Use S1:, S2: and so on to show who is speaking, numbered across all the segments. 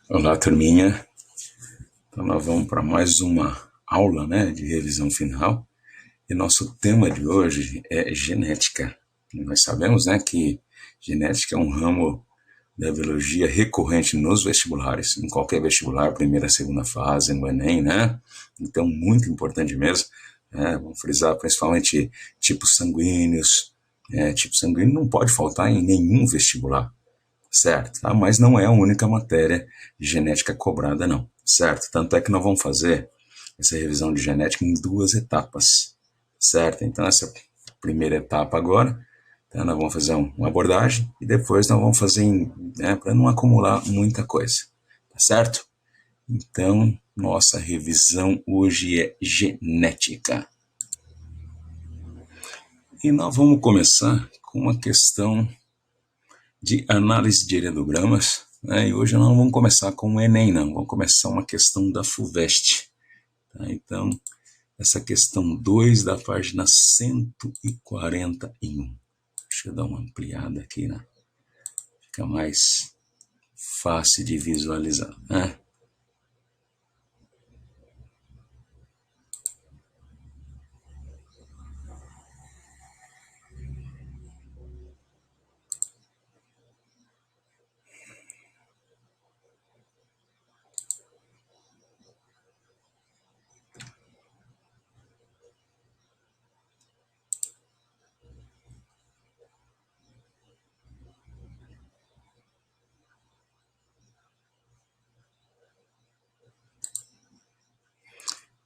S1: Olá, turminha. Então, nós vamos para mais uma aula, né, de revisão final. E nosso tema de hoje é genética. E nós sabemos, né, que genética é um ramo da biologia recorrente nos vestibulares, em qualquer vestibular, primeira, segunda fase, no Enem, né? Então, muito importante mesmo. Vamos frisar principalmente tipos sanguíneos. Tipo sanguíneo não pode faltar em nenhum vestibular, certo? Tá? Mas não é a única matéria de genética cobrada, não, certo? Tanto é que nós vamos fazer essa revisão de genética em duas etapas, certo? Então, essa primeira etapa agora, tá? Nós vamos fazer uma abordagem e depois nós vamos fazer, né, para não acumular muita coisa, tá certo? Então, nossa revisão hoje é genética. E nós vamos começar com uma questão de análise de heredogramas, né? E hoje nós não vamos começar com o Enem, não, vamos começar uma questão da FUVEST. Tá? Então, essa questão 2 da página 141. Deixa eu dar uma ampliada aqui, né? Fica mais fácil de visualizar, né?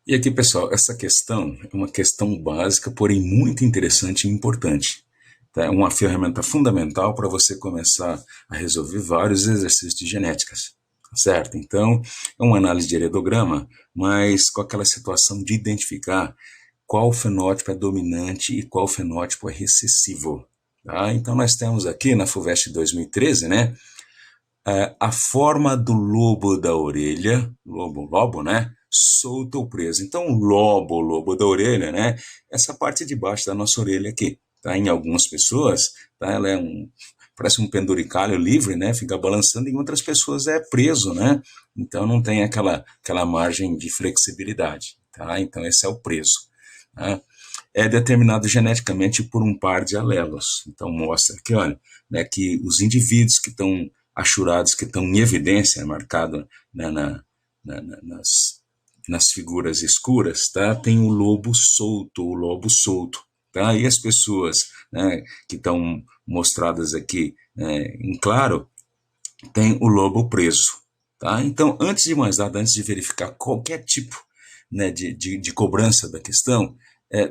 S1: E aqui, pessoal, essa questão é uma questão básica, porém muito interessante e importante. Tá? É uma ferramenta fundamental para você começar a resolver vários exercícios de genéticas, certo? Então, é uma análise de heredograma, mas com aquela situação de identificar qual fenótipo é dominante e qual fenótipo é recessivo. Tá? Então, nós temos aqui na FUVEST 2013, né, a forma do lobo da orelha, lobo, né? Solto ou preso. Então, lobo da orelha, né? Essa parte de baixo da nossa orelha aqui, tá? Em algumas pessoas, tá? Ela parece um penduricalho livre, né? Fica balançando, em outras pessoas é preso, né? Então, não tem aquela margem de flexibilidade, tá? Então, esse é o preso, tá? É determinado geneticamente por um par de alelos. Então, mostra aqui, olha, né, que os indivíduos que estão achurados, que estão em evidência, marcado, né, nas figuras escuras, tá? Tem o lobo solto, tá? E as pessoas, né, que estão mostradas aqui, né, em claro, tem o lobo preso, tá? Então, antes de mais nada, antes de verificar qualquer tipo, né, de cobrança da questão,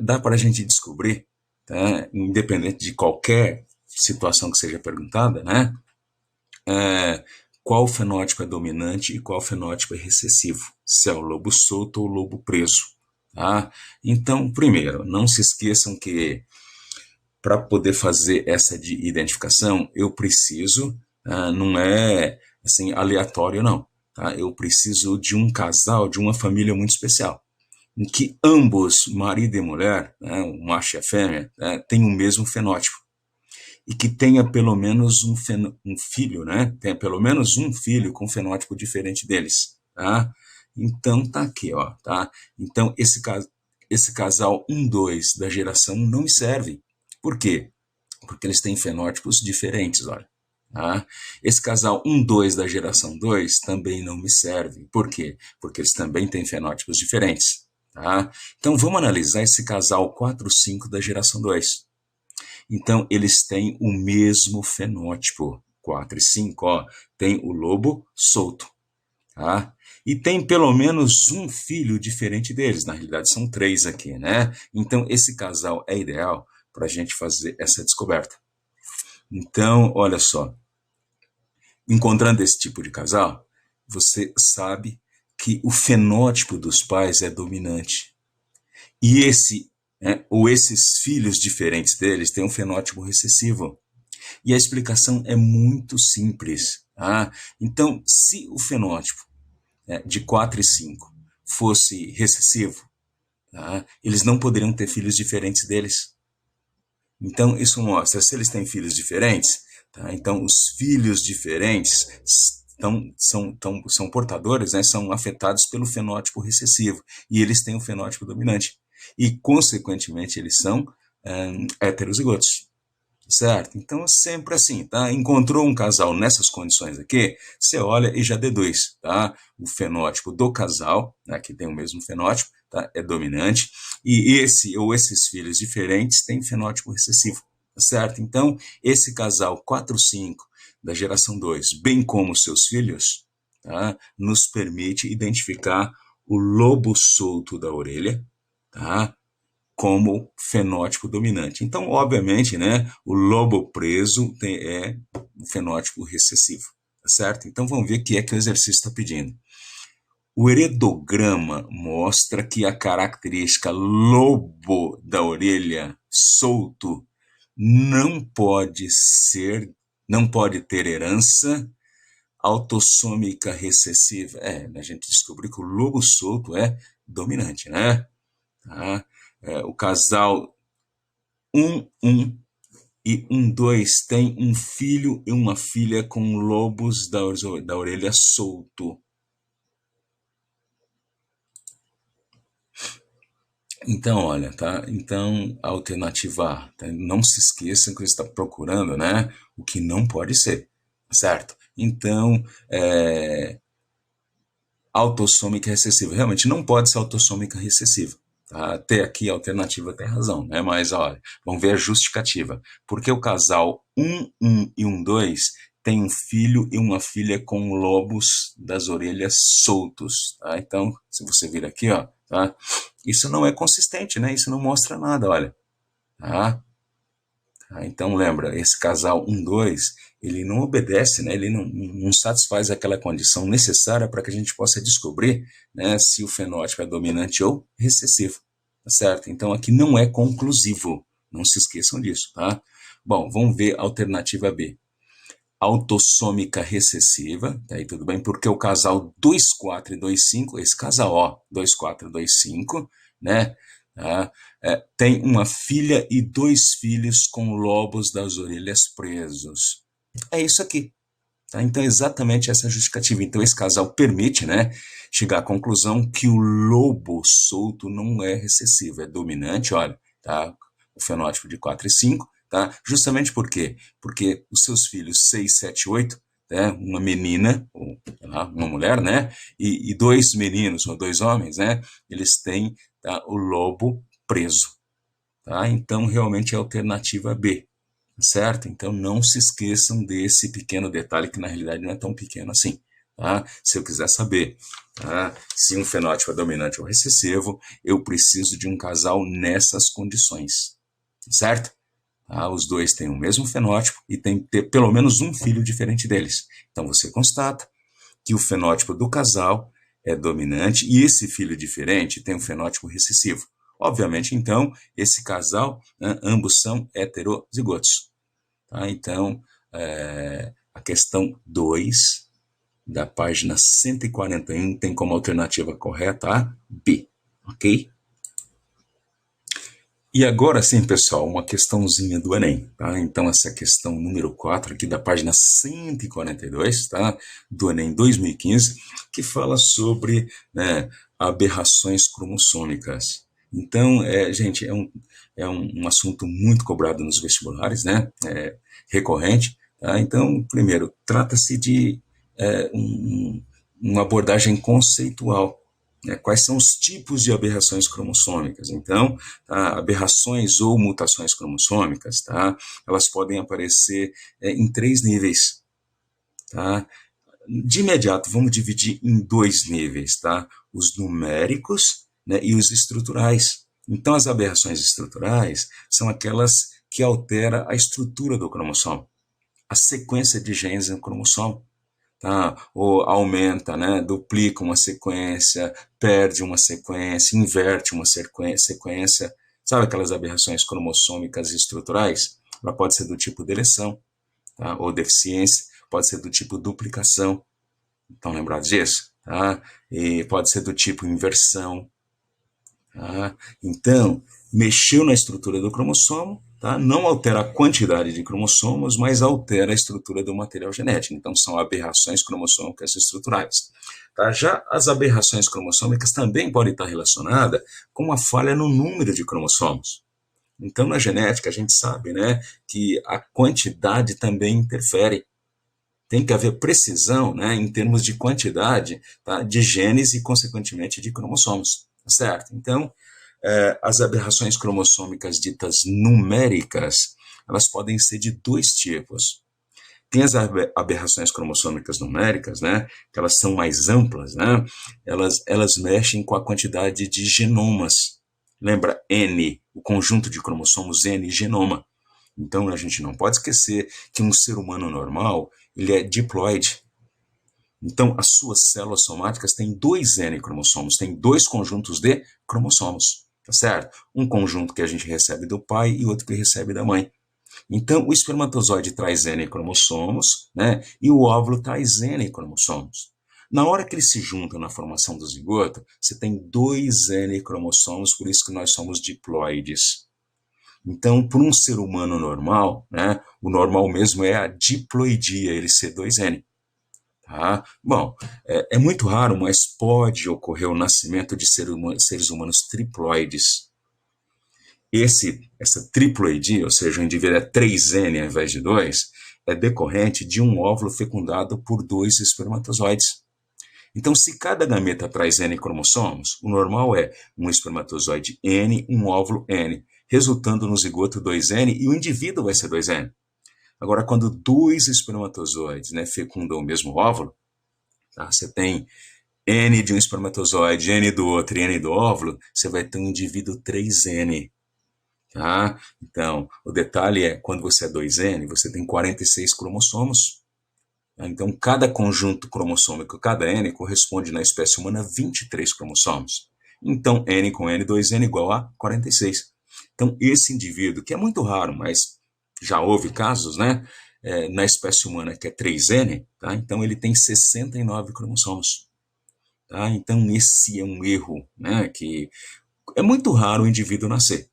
S1: dá para a gente descobrir, tá? Independente de qualquer situação que seja perguntada, né? é, qual fenótipo é dominante e qual fenótipo é recessivo, se é o lobo solto ou o lobo preso. Tá? Então, primeiro, não se esqueçam que para poder fazer essa identificação, eu preciso, não é assim aleatório, não. Tá? Eu preciso de um casal, de uma família muito especial, em que ambos, marido e mulher, né, o macho e a fêmea, né, têm o mesmo fenótipo e que tenha pelo menos um filho, né? Tenha pelo menos um filho com fenótipo diferente deles, tá? Então tá aqui, ó, tá? Então esse casal 1, 2 da geração não me serve. Por quê? Porque eles têm fenótipos diferentes, olha. Tá? Esse casal 1, 2 da geração 2 também não me serve. Por quê? Porque eles também têm fenótipos diferentes. Tá? Então vamos analisar esse casal 4, 5 da geração 2. Então, eles têm o mesmo fenótipo. 4 e 5, ó, tem o lobo solto, tá? E tem pelo menos um filho diferente deles. Na realidade, são 3 aqui, né? Então, esse casal é ideal para a gente fazer essa descoberta. Então, olha só, encontrando esse tipo de casal, você sabe que o fenótipo dos pais é dominante. E ou esses filhos diferentes deles têm um fenótipo recessivo. E a explicação é muito simples. Tá? Então, se o fenótipo, de 4 e 5 fosse recessivo, tá? Eles não poderiam ter filhos diferentes deles. Então, isso mostra, se eles têm filhos diferentes, tá? Então os filhos diferentes são portadores, né, são afetados pelo fenótipo recessivo, e eles têm o fenótipo dominante. E, consequentemente, eles são heterozigotos. Certo? Então, é sempre assim, tá? Encontrou um casal nessas condições aqui, você olha e já deduz, tá? O fenótipo do casal, né, que tem o mesmo fenótipo, tá? É dominante, e esse ou esses filhos diferentes têm fenótipo recessivo, certo? Então, esse casal 4-5 da geração 2, bem como seus filhos, tá? Nos permite identificar o lobo solto da orelha, tá? Como fenótipo dominante. Então, obviamente, né, o lobo preso é o fenótipo recessivo, tá certo? Então, vamos ver o que é que o exercício está pedindo. O heredograma mostra que a característica lobo da orelha solto não pode ter herança autossômica recessiva. A gente descobriu que o lobo solto é dominante, né? Tá? O casal 1-1 e 1-2 tem um filho e uma filha com lobos da orelha solto. Então, olha, tá? Então, a alternativa A, tá? Não se esqueçam que você está procurando, né? O que não pode ser, certo? Então, autossômica recessiva. Realmente não pode ser autossômica recessiva. Tá? Até aqui a alternativa tem razão, né? Mas olha, vamos ver a justificativa. Porque o casal 1-1 e 1-2 tem um filho e uma filha com lobos das orelhas soltos. Tá? Então, se você vir aqui, ó, tá? Isso não é consistente, né? Isso não mostra nada, olha. Tá? Então, lembra, esse casal 1-2, ele não obedece, né? Ele não satisfaz aquela condição necessária para que a gente possa descobrir, né, se o fenótipo é dominante ou recessivo, tá certo? Então, aqui não é conclusivo, não se esqueçam disso, tá? Bom, vamos ver a alternativa B. Autossômica recessiva, tá aí tudo bem, porque o casal 2-4 e 2-5, esse casal, ó, 2-4 e 2-5, né? Tá? Tem uma filha e 2 filhos com lobos das orelhas presos. É isso aqui. Tá? Então, exatamente essa justificativa. Então, esse casal permite, né, chegar à conclusão que o lobo solto não é recessivo, é dominante, olha, tá? O fenótipo de 4 e 5, tá? Justamente por quê? Porque os seus filhos 6, 7, 8, né, uma menina, ou uma mulher, né, e 2 meninos ou 2 homens, né, eles têm, tá, o lobo preso. Tá? Então, realmente é a alternativa B. Certo? Então, não se esqueçam desse pequeno detalhe, que na realidade não é tão pequeno assim. Tá? Se eu quiser saber, tá, se um fenótipo é dominante ou recessivo, eu preciso de um casal nessas condições. Certo? Tá? Os dois têm o mesmo fenótipo e tem que ter pelo menos um filho diferente deles. Então, você constata que o fenótipo do casal é dominante e esse filho diferente tem um fenótipo recessivo. Obviamente, então, esse casal, né, ambos são heterozigotos. Tá? Então, a questão 2 da página 141 tem como alternativa correta a B, ok? E agora sim, pessoal, uma questãozinha do Enem, tá? Então, essa questão número 4 aqui da página 142, tá? Do Enem 2015, que fala sobre, né, aberrações cromossômicas. Então, gente, é um assunto muito cobrado nos vestibulares, né? Recorrente. Tá? Então, primeiro, trata-se de uma abordagem conceitual. Né? Quais são os tipos de aberrações cromossômicas? Então, tá? Aberrações ou mutações cromossômicas, tá? Elas podem aparecer em 3 níveis. Tá? De imediato, vamos dividir em 2 níveis, tá? Os numéricos, né, e os estruturais. Então, as aberrações estruturais são aquelas que alteram a estrutura do cromossomo, a sequência de genes no cromossomo. Tá? Ou aumenta, né? Duplica uma sequência, perde uma sequência, inverte uma sequência. Sabe aquelas aberrações cromossômicas estruturais? Ela pode ser do tipo deleção, tá? Ou deficiência, pode ser do tipo duplicação. Estão lembrados disso? Tá? E pode ser do tipo inversão. Tá? Então, mexeu na estrutura do cromossomo, tá? Não altera a quantidade de cromossomos, mas altera a estrutura do material genético. Então, são aberrações cromossômicas estruturais. Tá? Já as aberrações cromossômicas também podem estar relacionadas com uma falha no número de cromossomos. Então, na genética, a gente sabe, né, que a quantidade também interfere. Tem que haver precisão, né, em termos de quantidade, tá, de genes e, consequentemente, de cromossomos. Certo? Então, as aberrações cromossômicas ditas numéricas, elas podem ser de dois tipos. Tem as aberrações cromossômicas numéricas, né, que elas são mais amplas, né, elas mexem com a quantidade de genomas. Lembra N, o conjunto de cromossomos N, genoma. Então, a gente não pode esquecer que um ser humano normal, ele é diploide. Então, as suas células somáticas têm dois N cromossomos, têm dois conjuntos de cromossomos, tá certo? Um conjunto que a gente recebe do pai e outro que recebe da mãe. Então, o espermatozoide traz N cromossomos, né? E o óvulo traz N cromossomos. Na hora que eles se juntam na formação do zigoto, você tem dois N cromossomos, por isso que nós somos diploides. Então, para um ser humano normal, né, o normal mesmo é a diploidia, ele ser 2N. Tá? Bom, é muito raro, mas pode ocorrer o nascimento de seres humanos triploides. Essa triploidia, ou seja, o indivíduo é 3N ao invés de 2, é decorrente de um óvulo fecundado por dois espermatozoides. Então, se cada gameta traz N cromossomos, o normal é um espermatozoide N, um óvulo N, resultando no zigoto 2N e o indivíduo vai ser 2N. Agora, quando dois espermatozoides, né, fecundam o mesmo óvulo, tá, você tem N de um espermatozoide, N do outro e N do óvulo, você vai ter um indivíduo 3N. Tá? Então, o detalhe é, quando você é 2N, você tem 46 cromossomos. Então, cada conjunto cromossômico, cada N, corresponde na espécie humana a 23 cromossomos. Então, N com N, 2N igual a 46. Então, esse indivíduo, que é muito raro, mas já houve casos, né? Na espécie humana, que é 3N, tá? Então ele tem 69 cromossomos. Tá? Então, esse é um erro, né? Que é muito raro o indivíduo nascer.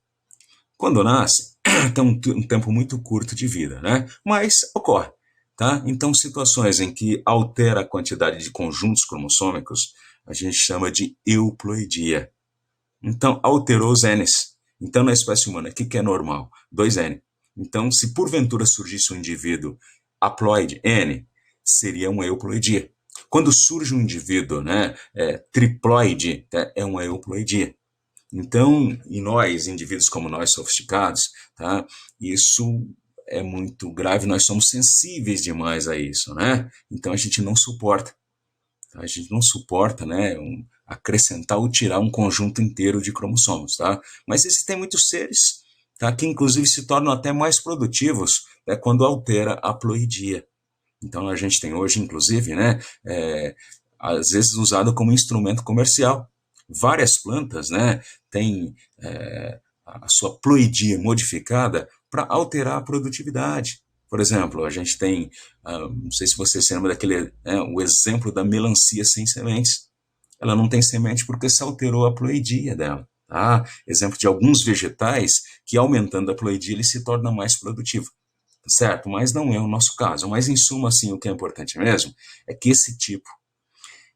S1: Quando nasce, tem um tempo muito curto de vida, né? Mas ocorre. Tá? Então, situações em que altera a quantidade de conjuntos cromossômicos, a gente chama de euploidia. Então, alterou os Ns. Então, na espécie humana, o que é normal? 2N. Então, se porventura surgisse um indivíduo haploide N, seria uma euploidia. Quando surge um indivíduo, né, triploide, é uma euploidia. Então, em nós, indivíduos como nós, sofisticados, tá, isso é muito grave, nós somos sensíveis demais a isso, né? Então a gente não suporta. A gente não suporta, né, acrescentar ou tirar um conjunto inteiro de cromossomos, tá? Mas existem muitos seres, tá, que inclusive se tornam até mais produtivos, né, quando altera a ploidia. Então a gente tem hoje, inclusive, né, às vezes usado como instrumento comercial. Várias plantas, né, têm a sua ploidia modificada para alterar a produtividade. Por exemplo, a gente tem, não sei se você se lembra daquele, o exemplo da melancia sem sementes. Ela não tem semente porque se alterou a ploidia dela. Tá? Exemplo de alguns vegetais que, aumentando a ploidia, ele se torna mais produtivo. Certo? Mas não é o nosso caso. Mas, em suma, assim, o que é importante mesmo é que esse tipo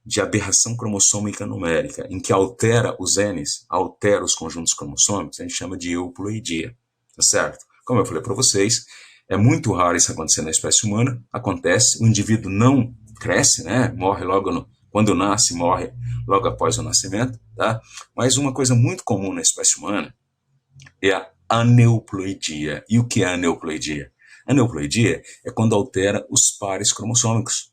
S1: de aberração cromossômica numérica, em que altera os Ns, altera os conjuntos cromossômicos, a gente chama de euploidia. Tá certo? Como eu falei para vocês, é muito raro isso acontecer na espécie humana. Acontece, o indivíduo não cresce, né? Morre logo quando nasce, morre logo após o nascimento, tá? Mas uma coisa muito comum na espécie humana é a aneuploidia. E o que é a aneuploidia? A aneuploidia é quando altera os pares cromossômicos.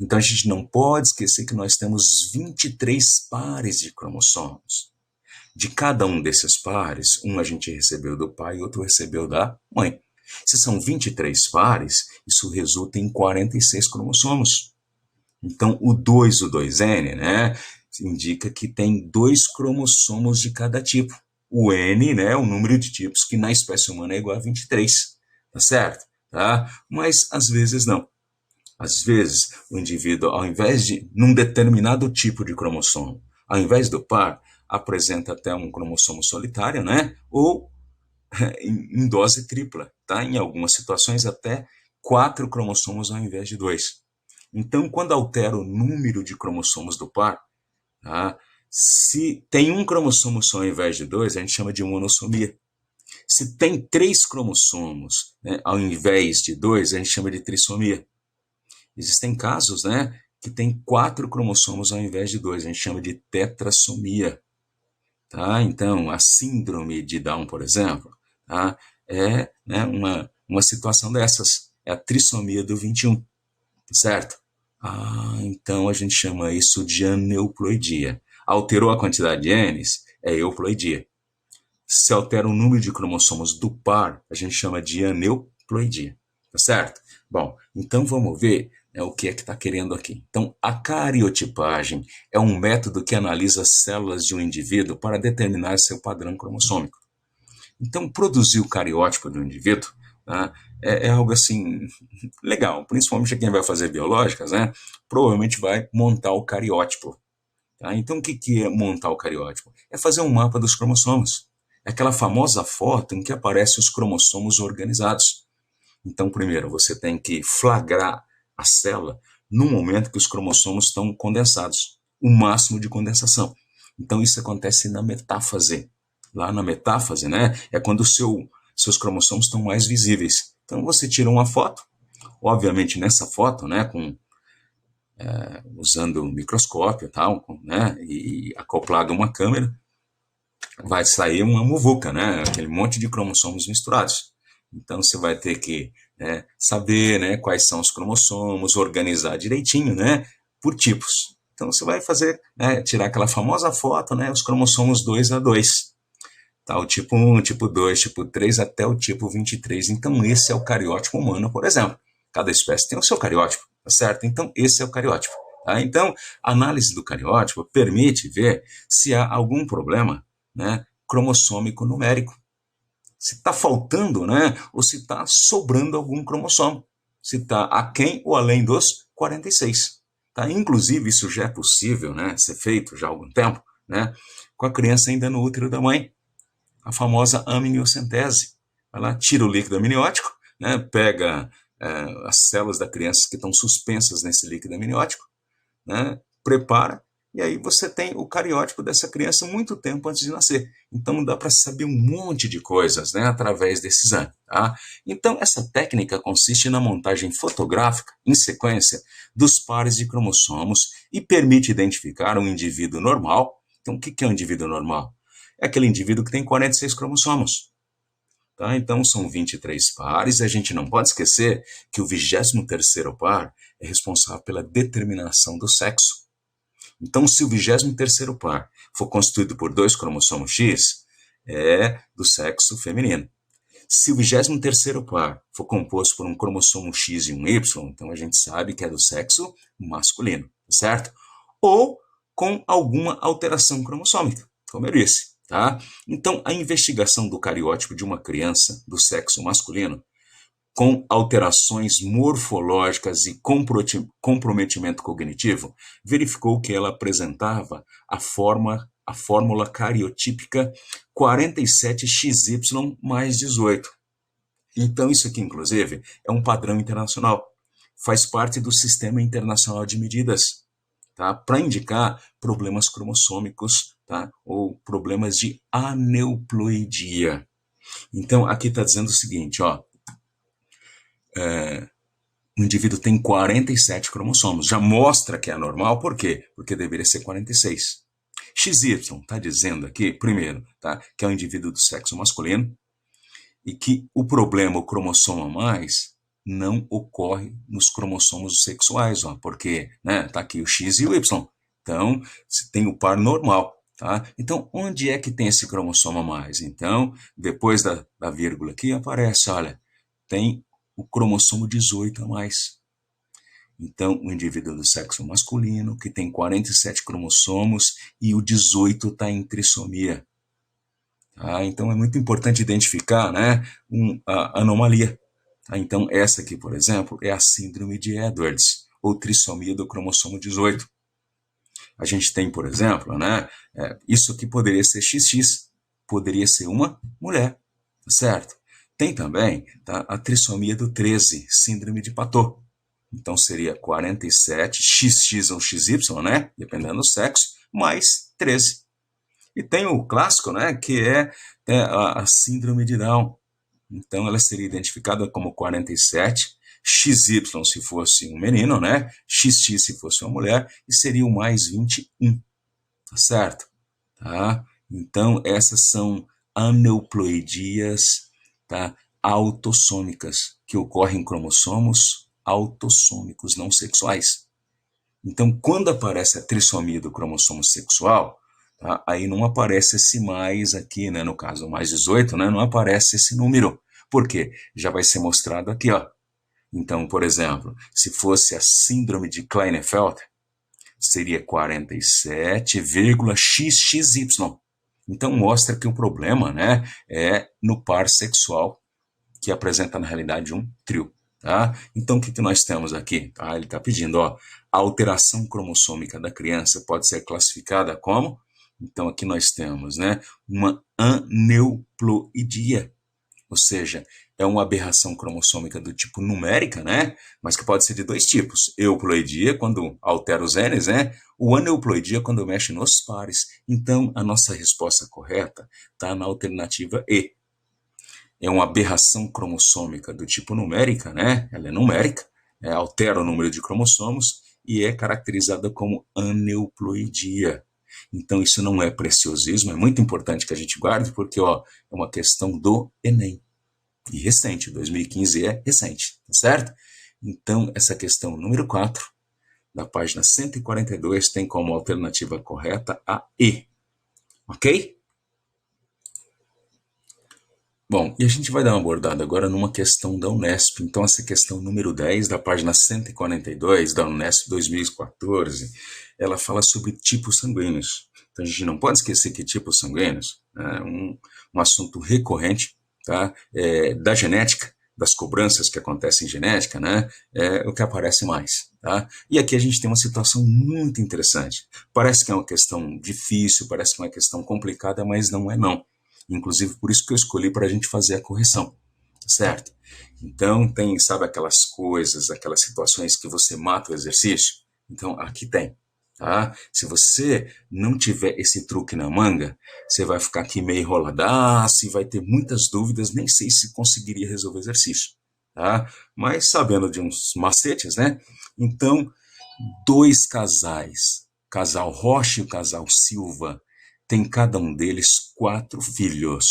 S1: Então a gente não pode esquecer que nós temos 23 pares de cromossomos. De cada um desses pares, um a gente recebeu do pai e outro recebeu da mãe. Se são 23 pares, isso resulta em 46 cromossomos. Então o 2, o 2N, né, indica que tem dois cromossomos de cada tipo. O N, né, o número de tipos, que na espécie humana é igual a 23. Tá certo? Tá? Mas às vezes não. Às vezes, o indivíduo, ao invés de, num determinado tipo de cromossomo, ao invés do par, apresenta até um cromossomo solitário, né? Ou em dose tripla, tá? Em algumas situações até 4 cromossomos ao invés de 2. Então, quando altera o número de cromossomos do par, tá? Se tem um cromossomo só ao invés de 2, a gente chama de monossomia. Se tem 3 cromossomos, né, ao invés de 2, a gente chama de trissomia. Existem casos, né, que tem 4 cromossomos ao invés de 2, a gente chama de tetrassomia. Tá? Então, a síndrome de Down, por exemplo, tá? É, né, uma situação dessas. É a trissomia do 21, certo? Então a gente chama isso de aneuploidia. Alterou a quantidade de genes, é euploidia. Se altera o número de cromossomos do par, a gente chama de aneuploidia, tá certo? Bom, então vamos ver, né, o que é que está querendo aqui. Então, a cariotipagem é um método que analisa as células de um indivíduo para determinar seu padrão cromossômico. Então, produzir o cariótipo do indivíduo, tá, é algo assim legal, principalmente quem vai fazer biológicas, né? Provavelmente vai montar o cariótipo. Tá? Então, o que é montar o cariótipo? É fazer um mapa dos cromossomos. É aquela famosa foto em que aparecem os cromossomos organizados. Então, primeiro, você tem que flagrar a célula no momento que os cromossomos estão condensados, o máximo de condensação. Então, isso acontece na metáfase. Lá na metáfase, né, é quando seus cromossomos estão mais visíveis. Então, você tira uma foto, obviamente nessa foto, né, usando um microscópio e tal, né, e acoplado a uma câmera, vai sair uma muvuca, né? Aquele monte de cromossomos misturados. Então você vai ter que, né, saber, né, quais são os cromossomos, organizar direitinho, né, por tipos. Então você vai fazer, né, tirar aquela famosa foto, né, os cromossomos 2A2. Tá, o tipo 1, tipo 2, tipo 3 até o tipo 23. Então esse é o cariótipo humano, por exemplo. Cada espécie tem o seu cariótipo, tá certo? Então esse é o cariótipo. Tá? Então a análise do cariótipo permite ver se há algum problema, né, cromossômico numérico. Se está faltando, né, ou se está sobrando algum cromossomo. Se está aquém ou além dos 46. Tá? Inclusive, isso já é possível, né, ser feito já há algum tempo, né, com a criança ainda no útero da mãe. A famosa amniocentese. Vai lá, tira o líquido amniótico, né, pega as células da criança que estão suspensas nesse líquido amniótico, né, prepara, e aí você tem o cariótipo dessa criança muito tempo antes de nascer. Então dá para saber um monte de coisas, né, através desse exame. Tá? Então essa técnica consiste na montagem fotográfica, em sequência, dos pares de cromossomos e permite identificar um indivíduo normal. Então o que é um indivíduo normal? É aquele indivíduo que tem 46 cromossomos. Tá? Então são 23 pares, e a gente não pode esquecer que o 23º par é responsável pela determinação do sexo. Então, se o 23º par for constituído por 2 cromossomos X, é do sexo feminino. Se o 23º par for composto por um cromossomo X e um Y, então a gente sabe que é do sexo masculino, certo? Ou com alguma alteração cromossômica, como eu disse. Tá? Então, a investigação do cariótipo de uma criança do sexo masculino com alterações morfológicas e comprometimento cognitivo, verificou que ela apresentava a fórmula cariotípica 47XY mais 18. Então, isso aqui, inclusive, é um padrão internacional. Faz parte do Sistema Internacional de Medidas, tá? Para indicar problemas cromossômicos, tá? Ou problemas de aneuploidia. Então, aqui está dizendo o seguinte, ó, o indivíduo tem 47 cromossomos. Já mostra que é anormal, por quê? Porque deveria ser 46. XY está dizendo aqui, primeiro, tá, que é um indivíduo do sexo masculino e que o problema, o cromossomo a mais, não ocorre nos cromossomos sexuais, ó, porque, né, tá aqui o X e o Y. Então, se tem o par normal. Tá? Então, onde é que tem esse cromossomo a mais? Então, depois da vírgula aqui, aparece, olha, tem o cromossomo 18 a mais. Então, o indivíduo do sexo masculino, que tem 47 cromossomos, e o 18 está em trissomia. Tá? Então, é muito importante identificar, né, a anomalia. Tá? Então, essa aqui, por exemplo, é a síndrome de Edwards, ou trissomia do cromossomo 18. A gente tem, por exemplo, né, isso aqui poderia ser XX, poderia ser uma mulher. certo? Tem também, tá, a trissomia do 13, síndrome de Patot. Então seria 47, XX ou XY, né? Dependendo do sexo, mais 13. E tem o clássico, né? Que é a síndrome de Down. Então ela seria identificada como 47, XY se fosse um menino, né? XX se fosse uma mulher, e seria o mais 21, tá certo? Tá? Então essas são aneuploidias, tá? Autossômicas, que ocorrem em cromossomos autossômicos não sexuais. Então, quando aparece a trissomia do cromossomo sexual, tá, aí não aparece esse mais aqui, né, no caso, o mais 18, né, não aparece esse número. Por quê? Já vai ser mostrado aqui, ó. Então, por exemplo, se fosse a síndrome de Klinefelter, seria 47,XXY. Então, mostra que o problema, né, é no par sexual, que apresenta, na realidade, um trio. Tá? Então, o que nós temos aqui? Tá? Ele está pedindo, ó, a alteração cromossômica da criança pode ser classificada como? Então, aqui nós temos, né, uma aneuploidia, ou seja, é uma aberração cromossômica do tipo numérica, né, mas que pode ser de dois tipos. Euploidia, quando altera os genes, né, o aneuploidia, quando mexe nos pares. Então, a nossa resposta correta está na alternativa E. É uma aberração cromossômica do tipo numérica, né? Ela é numérica, altera o número de cromossomos e é caracterizada como aneuploidia. Então, isso não é preciosismo, é muito importante que a gente guarde, porque ó, é uma questão do Enem. E recente, 2015 é recente, tá certo? Então, essa questão número 4, da página 142, tem como alternativa correta a E. Ok? Bom, e a gente vai dar uma abordada agora numa questão da Unesp. Então, essa questão número 10, da página 142, da Unesp 2014, ela fala sobre tipos sanguíneos. Então, a gente não pode esquecer que tipos sanguíneos é um assunto recorrente, tá? Da genética, das cobranças que acontecem em genética, né? É o que aparece mais, tá? E aqui a gente tem uma situação muito interessante. Parece que é uma questão difícil, parece que é uma questão complicada, mas não é não. Inclusive, por isso que eu escolhi para a gente fazer a correção, certo? Então, tem, sabe, aquelas coisas, aquelas situações que você mata o exercício? Então, aqui tem, tá? Se você não tiver esse truque na manga, você vai ficar aqui meio enroladaço e vai ter muitas dúvidas, nem sei se conseguiria resolver o exercício, tá? Mas sabendo de uns macetes, né? Então, dois casais, casal Rocha e o casal Silva, tem cada um deles 4 filhos,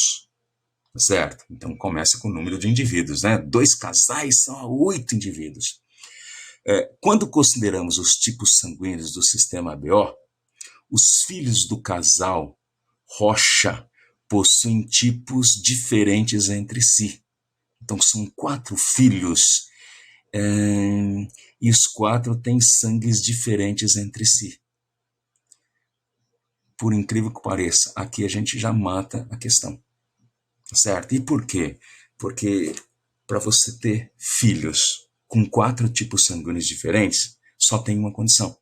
S1: certo? Então começa com o número de indivíduos, né? Dois casais são 8 indivíduos. Quando consideramos os tipos sanguíneos do sistema ABO, os filhos do casal Rocha possuem tipos diferentes entre si. Então são 4 filhos e os 4 têm sangues diferentes entre si. Por incrível que pareça, aqui a gente já mata a questão, certo? E por quê? Porque para você ter filhos com 4 tipos sanguíneos diferentes, só tem uma condição: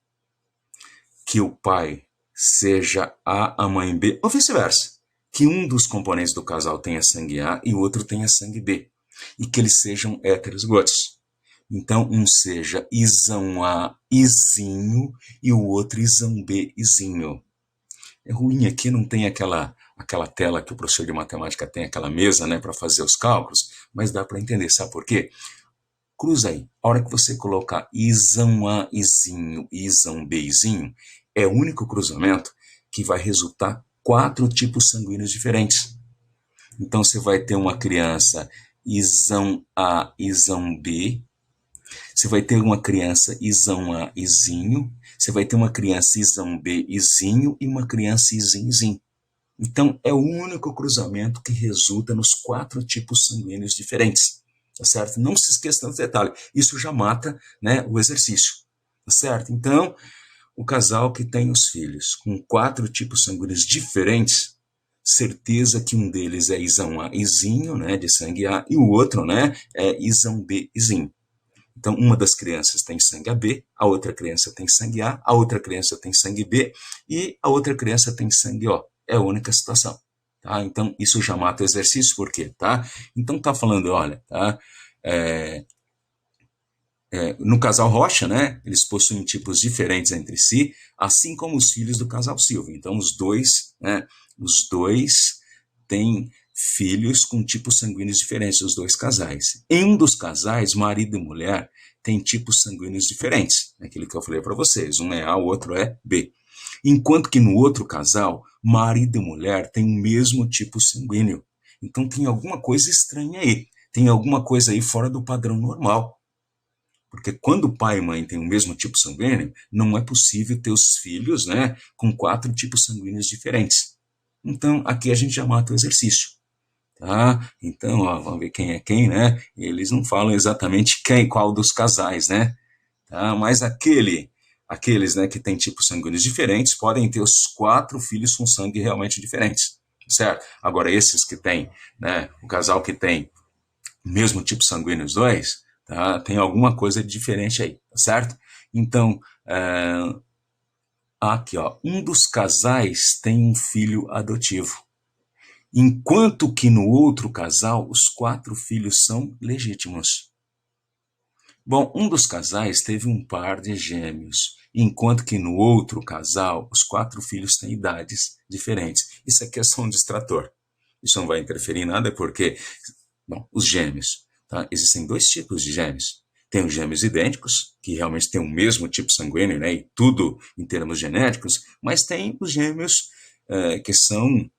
S1: que o pai seja a mãe B, ou vice-versa. Que um dos componentes do casal tenha sangue A e o outro tenha sangue B. E que eles sejam heterozigotos. Então, um seja isão A izinho e o outro isão B izinho. É ruim aqui, não tem aquela tela que o professor de matemática tem, aquela mesa, né, para fazer os cálculos, mas dá para entender, sabe por quê? Cruza aí, a hora que você colocar isão A izinho e isão B izinho, é o único cruzamento que vai resultar 4 tipos sanguíneos diferentes. Então você vai ter uma criança isão A isão B, você vai ter uma criança isão A izinho, você vai ter uma criança isão B izinho e uma criança izinho. Então, é o único cruzamento que resulta nos 4 tipos sanguíneos diferentes, tá certo? Não se esqueça desse detalhe, isso já mata, né, o exercício, tá certo? Então, o casal que tem os filhos com 4 tipos sanguíneos diferentes, certeza que um deles é isão A izinho, né, de sangue A, e o outro, né, é isão B izinho. Então, uma das crianças tem sangue AB, a outra criança tem sangue A, a outra criança tem sangue B e a outra criança tem sangue O. É a única situação, Tá? Então, isso já mata o exercício, por quê? Tá? Então, tá falando, olha, tá? No casal Rocha, né, eles possuem tipos diferentes entre si, assim como os filhos do casal Silva. Então, os dois têm filhos com tipos sanguíneos diferentes, os dois casais. Em um dos casais, marido e mulher têm tipos sanguíneos diferentes. Aquilo que eu falei para vocês, um é A, o outro é B. Enquanto que no outro casal, marido e mulher têm o mesmo tipo sanguíneo. Então tem alguma coisa estranha aí. Tem alguma coisa aí fora do padrão normal. Porque quando pai e mãe têm o mesmo tipo sanguíneo, não é possível ter os filhos, né, com 4 tipos sanguíneos diferentes. Então, aqui a gente já mata o exercício. Tá? Então, ó, vamos ver quem é quem, né? Eles não falam exatamente qual dos casais, né? Tá? Mas aqueles, né, que têm tipos sanguíneos diferentes podem ter os 4 filhos com sangue realmente diferentes, certo? Agora, esses que têm, né, o casal que tem o mesmo tipo sanguíneo os dois, tá? Tem alguma coisa diferente aí, tá certo? Então, aqui, ó, um dos casais tem um filho adotivo, enquanto que no outro casal os 4 filhos são legítimos. Bom, um dos casais teve um par de gêmeos, enquanto que no outro casal os 4 filhos têm idades diferentes. Isso é questão de extrator. Isso não vai interferir em nada porque, bom, os gêmeos, tá? Existem 2 tipos de gêmeos. Tem os gêmeos idênticos, que realmente têm o mesmo tipo sanguíneo, né, e tudo em termos genéticos, mas tem os gêmeos que são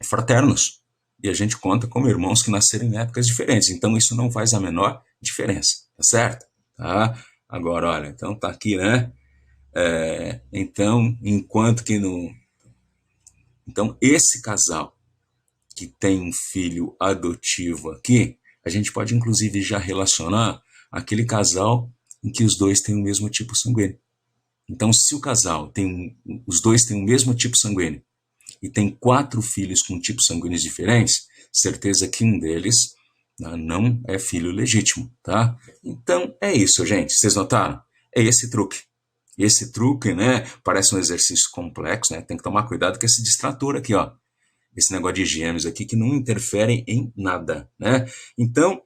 S1: fraternos. E a gente conta como irmãos que nasceram em épocas diferentes. Então isso não faz a menor diferença, tá certo? Tá? Agora, olha, então tá aqui, né? Então, enquanto que no. Então, esse casal que tem um filho adotivo aqui, a gente pode inclusive já relacionar aquele casal em que os dois têm o mesmo tipo sanguíneo. Então, se o casal os dois têm o mesmo tipo sanguíneo e tem 4 filhos com tipos sanguíneos diferentes, certeza que um deles, né, não é filho legítimo, tá? Então, é isso, gente. Vocês notaram? É esse truque. Esse truque, né, parece um exercício complexo, né? Tem que tomar cuidado com esse distrator aqui, ó. Esse negócio de gêmeos aqui que não interferem em nada, né? Então,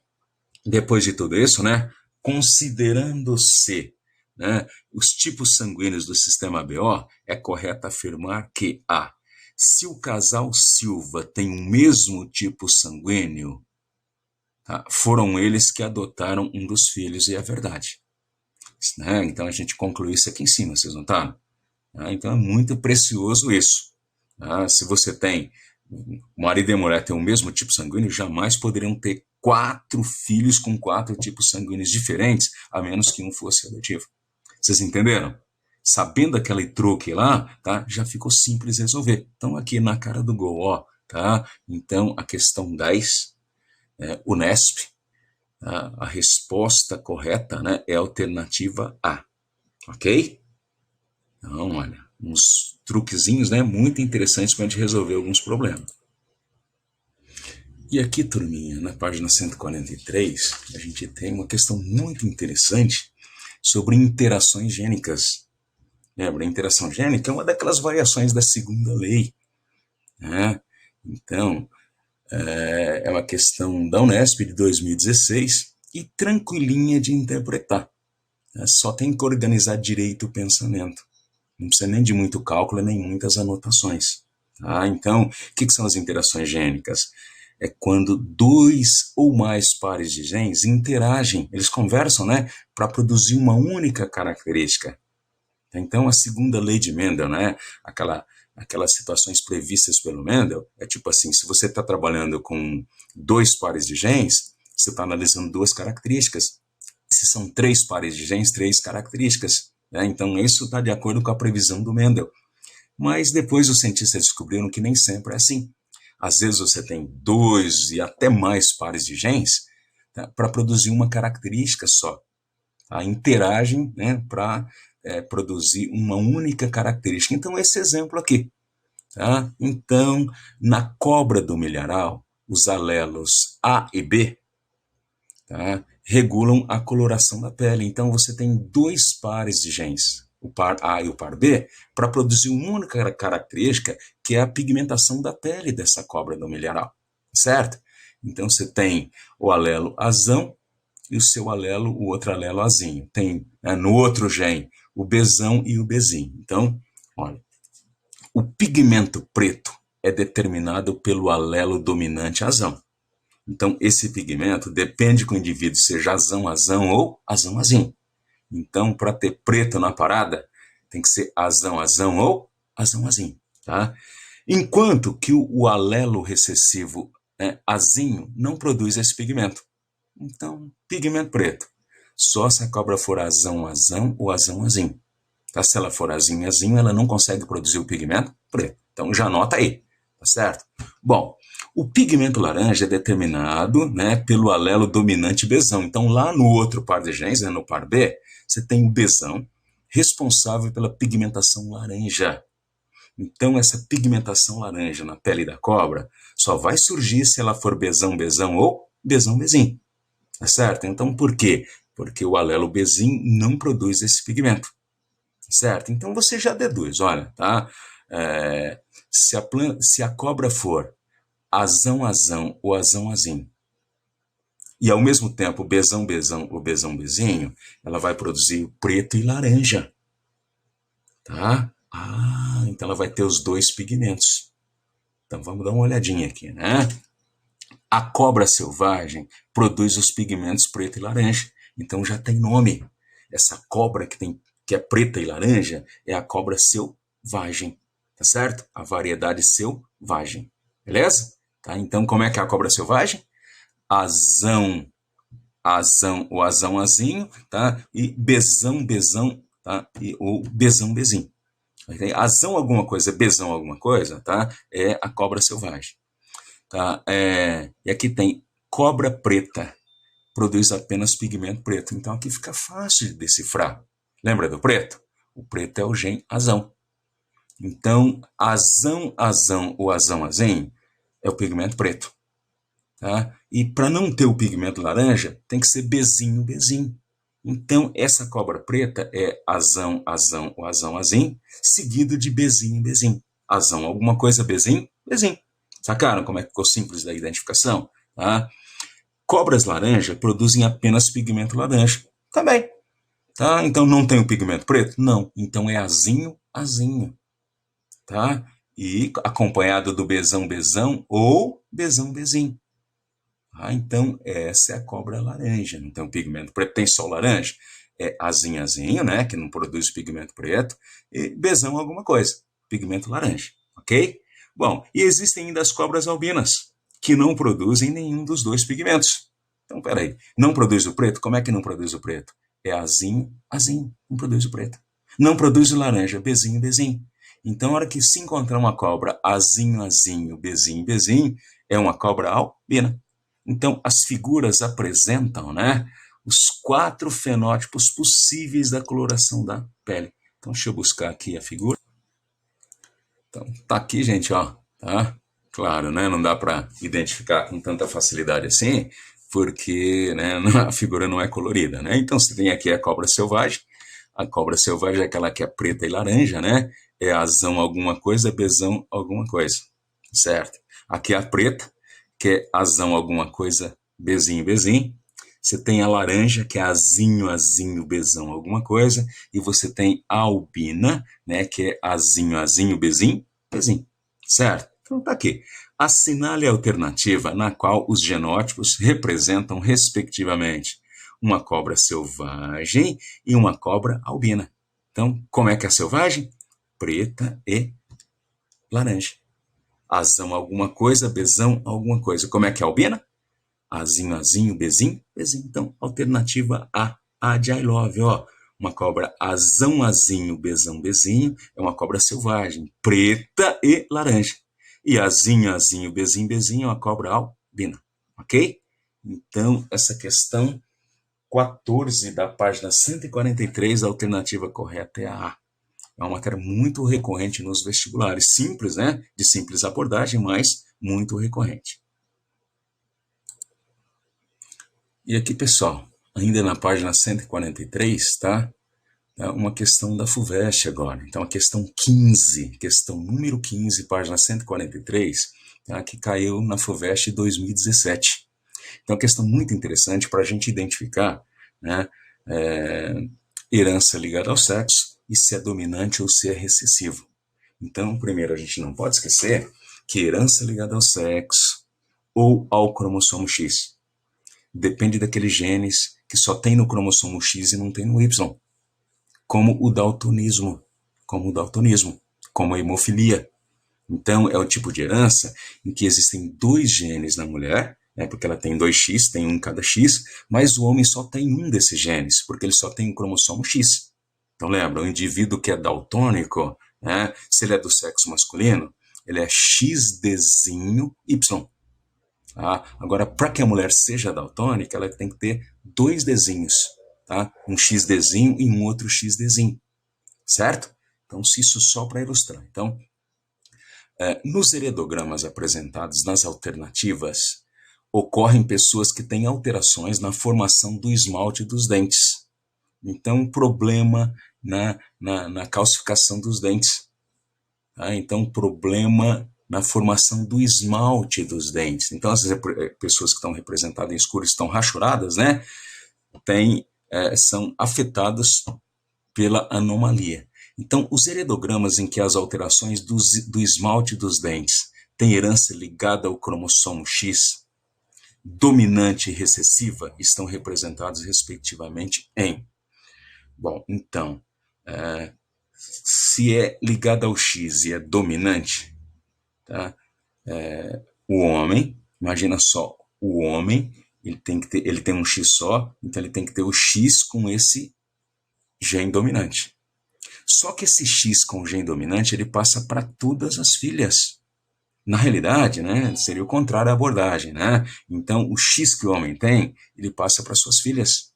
S1: depois de tudo isso, né, considerando-se, né, os tipos sanguíneos do sistema BO, é correto afirmar que se o casal Silva tem o mesmo tipo sanguíneo, tá, foram eles que adotaram um dos filhos e é verdade. Né? Então a gente conclui isso aqui em cima, vocês notaram? Tá? Então é muito precioso isso. Tá? Se você tem marido e mulher têm o mesmo tipo sanguíneo, jamais poderiam ter 4 filhos com 4 tipos sanguíneos diferentes, a menos que um fosse adotivo. Vocês entenderam? Sabendo aquele truque lá, tá? Já ficou simples resolver. Então, aqui na cara do gol, ó, tá? Então, a questão 10, Unesp, tá? A resposta correta, né, é a alternativa A, ok? Então, olha, uns truquezinhos, né, muito interessantes para a gente resolver alguns problemas. E aqui, turminha, na página 143, a gente tem uma questão muito interessante sobre interações gênicas. Lembra, a interação gênica é uma daquelas variações da segunda lei, né? Então, é uma questão da Unesp de 2016 e tranquilinha de interpretar. Né? Só tem que organizar direito o pensamento. Não precisa nem de muito cálculo, nem muitas anotações. Tá? Então, o que são as interações gênicas? É quando 2 ou mais pares de genes interagem, eles conversam, né, para produzir uma única característica. Então, a segunda lei de Mendel, né, aquelas situações previstas pelo Mendel, é tipo assim, se você está trabalhando com 2 pares de genes, você está analisando 2 características. Se são 3 pares de genes, 3 características. Né? Então, isso está de acordo com a previsão do Mendel. Mas depois os cientistas descobriram que nem sempre é assim. Às vezes você tem 2 e até mais pares de genes, tá, para produzir uma característica só. Tá? Interagem, né, para produzir uma única característica. Então, esse exemplo aqui. Tá? Então, na cobra do milharal, os alelos A e B, tá, regulam a coloração da pele. Então, você tem 2 pares de genes. o par A e o par B, para produzir uma única característica, que é a pigmentação da pele dessa cobra do milharal, certo? Então você tem o alelo azão e o seu alelo, o outro alelo azinho. Tem no outro gene o Bzão e o Bzinho. Então, olha, o pigmento preto é determinado pelo alelo dominante azão. Então, esse pigmento depende que o indivíduo seja azão-azão ou azão-azinho. Então, para ter preto na parada, tem que ser azão-azão ou azão-azinho, tá? Enquanto que o alelo recessivo azinho não produz esse pigmento. Então, pigmento preto. Só se a cobra for azão-azão ou azão-azinho. Tá? Se ela for azinho-azinho, ela não consegue produzir o pigmento preto. Então, já anota aí, tá certo? Bom, o pigmento laranja é determinado, né, pelo alelo dominante Bzão. Então, lá no outro par de genes, no par B, você tem o Bzão, responsável pela pigmentação laranja. Então, essa pigmentação laranja na pele da cobra só vai surgir se ela for Bzão-Bzão ou Bzão-Bzinho. Tá certo? Então, por quê? Porque o alelo Bzinho não produz esse pigmento. Certo? Então, você já deduz, olha, tá? Se a cobra for azão-azão ou azão-azinho, e ao mesmo tempo Bzão-Bzão ou Bzão-Bzinho, ela vai produzir preto e laranja. Tá? Então ela vai ter os dois pigmentos. Então vamos dar uma olhadinha aqui, né? A cobra selvagem produz os pigmentos preto e laranja. Então já tem nome. Essa cobra que é preta e laranja é a cobra selvagem. Tá certo? A variedade selvagem. Beleza? Tá? Então como é que é a cobra selvagem? Azão ou azão-azinho, tá? E Bzão-Bzão, tá? E o Bzão-Bzinho. Azão alguma coisa, Bzão alguma coisa, tá? É a cobra selvagem. Tá? E aqui tem cobra preta, produz apenas pigmento preto. Então aqui fica fácil de decifrar. Lembra do preto? O preto é o gene azão. Então, azão-azão ou azão-azinho é o pigmento preto. Tá? E para não ter o pigmento laranja, tem que ser Bzinho-Bzinho. Então, essa cobra preta é azão-azão ou azão-azinho, seguido de Bzinho-Bzinho. Azão alguma coisa, Bzinho-Bzinho. Sacaram como é que ficou simples da identificação? Tá? Cobras laranja produzem apenas pigmento laranja. Também. Tá? Então não tem o pigmento preto? Não. Então é azinho-azinho. Tá? E acompanhado do Bzão-Bzão ou Bzão-Bzinho. Então essa é a cobra laranja. Não tem o pigmento preto, tem só laranja? É azinho-azinho, né? Que não produz pigmento preto. E Bzão alguma coisa. Pigmento laranja. Ok? Bom, e existem ainda as cobras albinas, que não produzem nenhum dos dois pigmentos. Então, peraí, não produz o preto? Como é que não produz o preto? É azinho, não produz o preto. Não produz o laranja, Bzinho. Então, na hora que se encontrar uma cobra azinho, Bzinho, é uma cobra albina. Então, as figuras apresentam, né, os 4 fenótipos possíveis da coloração da pele. Então, deixa eu buscar aqui a figura. Então, tá aqui, gente, ó, tá? Claro, né? Não dá para identificar com tanta facilidade assim, porque, né, a figura não é colorida, né? Então, você tem aqui a cobra selvagem. A cobra selvagem é aquela que é preta e laranja, né? É azão alguma coisa, Bzão alguma coisa, certo? Aqui é a preta, que é azão alguma coisa, Bzinho. Você tem a laranja, que é azinho, Bzão alguma coisa, e você tem a albina, né, que é azinho, Bzinho, certo? Então tá aqui. Assinale a alternativa na qual os genótipos representam, respectivamente, uma cobra selvagem e uma cobra albina. Então, como é que é selvagem? Preta e laranja. Azão alguma coisa, Bzão alguma coisa. Como é que é albina? Azinho, Bzinho. Então, alternativa A de I love, ó. Uma cobra azinho, Bzinho, é uma cobra selvagem, preta e laranja. E azinho, Bzinho, é uma cobra albina, ok? Então, essa questão 14 da página 143, a alternativa correta é a A. É uma matéria muito recorrente nos vestibulares, simples, né? De simples abordagem, mas muito recorrente. E aqui, pessoal, ainda na página 143, tá? uma questão da FUVEST agora. Então, a questão 15, questão número 15, página 143, tá, que caiu na FUVEST 2017. Então, é uma questão muito interessante para a gente identificar, né, herança ligada ao sexo e se é dominante ou se é recessivo. Então, primeiro, a gente não pode esquecer que herança ligada ao sexo ou ao cromossomo X depende daqueles genes que só tem no cromossomo X e não tem no Y, como o daltonismo, como a hemofilia. Então, é o tipo de herança em que existem dois genes na mulher, né, porque ela tem 2X, tem um em cada X, mas o homem só tem um desses genes, porque ele só tem o cromossomo X. Então, lembra, o indivíduo que é daltônico, né, se ele é do sexo masculino, ele é XDzinho Y. Tá? Agora, para que a mulher seja daltônica, ela tem que ter dois Dzinhos, tá? Um XDzinho e um outro XDzinho, certo? Então, isso só para ilustrar. Então, nos heredogramas apresentados nas alternativas, ocorrem pessoas que têm alterações na formação do esmalte dos dentes. Então, problema na calcificação dos dentes. Tá? Então, problema na formação do esmalte dos dentes. Então, as pessoas que estão representadas em escuro estão rachuradas, né? São afetadas pela anomalia. Então, os heredogramas em que as alterações do esmalte dos dentes têm herança ligada ao cromossomo X, dominante e recessiva, estão representados respectivamente em... Bom, então, se é ligado ao X e é dominante, tá? O homem, imagina só, o homem, ele tem um X só, então ele tem que ter o X com esse gene dominante. Só que esse X com o gene dominante, ele passa para todas as filhas. Na realidade, né, seria o contrário à abordagem, né? Então, o X que o homem tem, ele passa para suas filhas.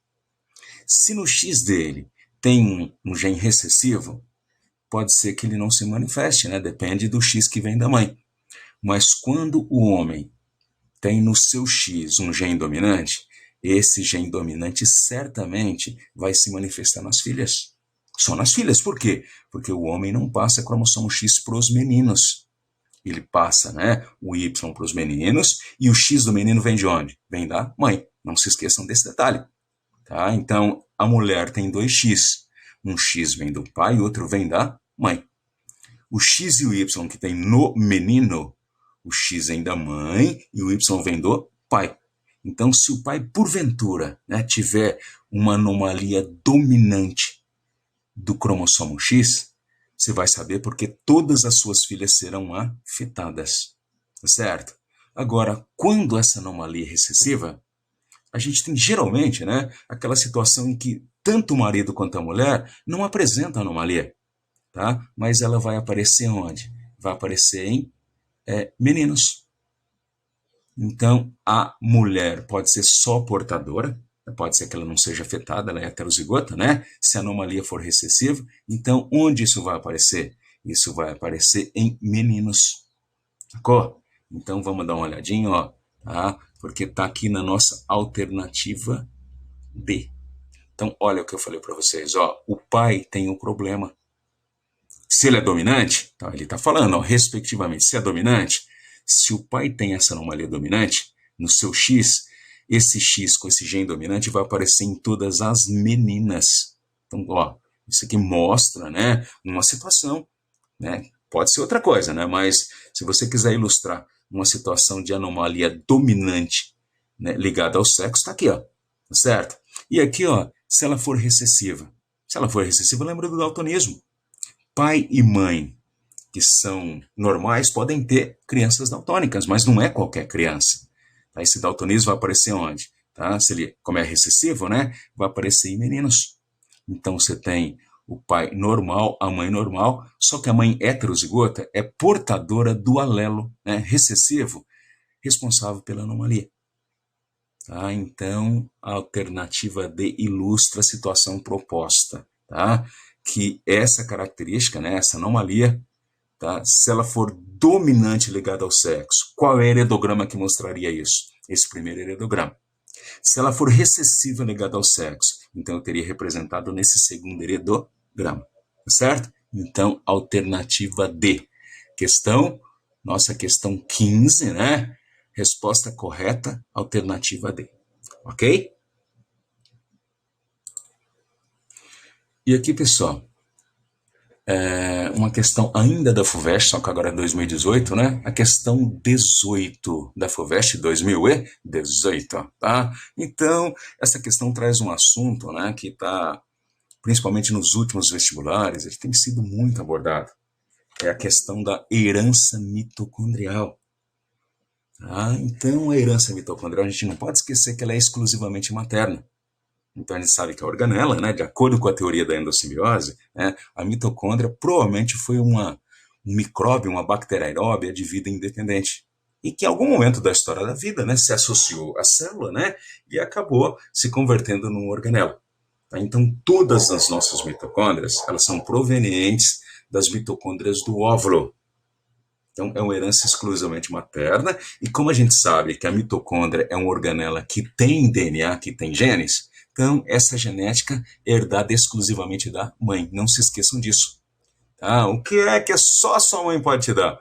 S1: Se no X dele tem um gene recessivo, pode ser que ele não se manifeste, né? Depende do X que vem da mãe. Mas quando o homem tem no seu X um gene dominante, esse gene dominante certamente vai se manifestar nas filhas. Só nas filhas. Por quê? Porque o homem não passa cromossomo X para os meninos. Ele passa, né, o Y para os meninos e o X do menino vem de onde? Vem da mãe. Não se esqueçam desse detalhe. Tá? Então, a mulher tem 2X. Um X vem do pai e outro vem da mãe. O X e o Y que tem no menino, o X vem da mãe e o Y vem do pai. Então, se o pai, porventura, né, tiver uma anomalia dominante do cromossomo X, você vai saber porque todas as suas filhas serão afetadas, certo? Agora, quando essa anomalia é recessiva, a gente tem geralmente, né, aquela situação em que tanto o marido quanto a mulher não apresentam anomalia, tá? Mas ela vai aparecer onde? Vai aparecer em meninos. Então, a mulher pode ser só portadora, pode ser que ela não seja afetada, ela é heterozigota, né? Se a anomalia for recessiva, então onde isso vai aparecer? Isso vai aparecer em meninos, sacou? Então vamos dar uma olhadinha, ó, tá? Porque tá aqui na nossa alternativa B. Então olha o que eu falei para vocês, ó, o pai tem um problema. Se ele é dominante, então ele está falando, ó, respectivamente, se é dominante, se o pai tem essa anomalia dominante no seu X, esse X com esse gene dominante vai aparecer em todas as meninas. Então, ó, isso aqui mostra, né, uma situação, né, pode ser outra coisa, né, mas se você quiser ilustrar uma situação de anomalia dominante, né, ligada ao sexo, está aqui, ó, certo? E aqui, ó, se ela for recessiva, lembra do daltonismo. Pai e mãe que são normais podem ter crianças daltônicas, mas não é qualquer criança. Tá? Esse daltonismo vai aparecer onde? Tá? Se ele, como é recessivo, né, vai aparecer em meninos. Então você tem o pai normal, a mãe normal, só que a mãe heterozigota é portadora do alelo, né, recessivo, responsável pela anomalia. Tá? Então, a alternativa D ilustra a situação proposta, tá? Que essa característica, né, essa anomalia, tá? Se ela for dominante ligada ao sexo, qual é o heredograma que mostraria isso? Esse primeiro heredograma. Se ela for recessiva ligada ao sexo, então eu teria representado nesse segundo grama, certo? Então, alternativa D. Nossa questão 15, né? Resposta correta, alternativa D. Ok? E aqui, pessoal, uma questão ainda da FUVEST, só que agora é 2018, né? A questão 18 da FUVEST 2018, tá? Então, essa questão traz um assunto, né, que está, principalmente nos últimos vestibulares, ele tem sido muito abordado. É a questão da herança mitocondrial. Tá? Então, a herança mitocondrial, a gente não pode esquecer que ela é exclusivamente materna. Então, a gente sabe que a organela, né, de acordo com a teoria da endossimbiose, né, a mitocôndria provavelmente foi um micróbio, uma bactéria aeróbia de vida independente. E que em algum momento da história da vida, né, se associou à célula, né, e acabou se convertendo num organelo. Tá? Então, todas as nossas mitocôndrias, elas são provenientes das mitocôndrias do óvulo. Então, é uma herança exclusivamente materna, e como a gente sabe que a mitocôndria é uma organela que tem DNA, que tem genes, então essa genética é herdada exclusivamente da mãe. Não se esqueçam disso. Tá? O que é só a sua mãe pode te dar?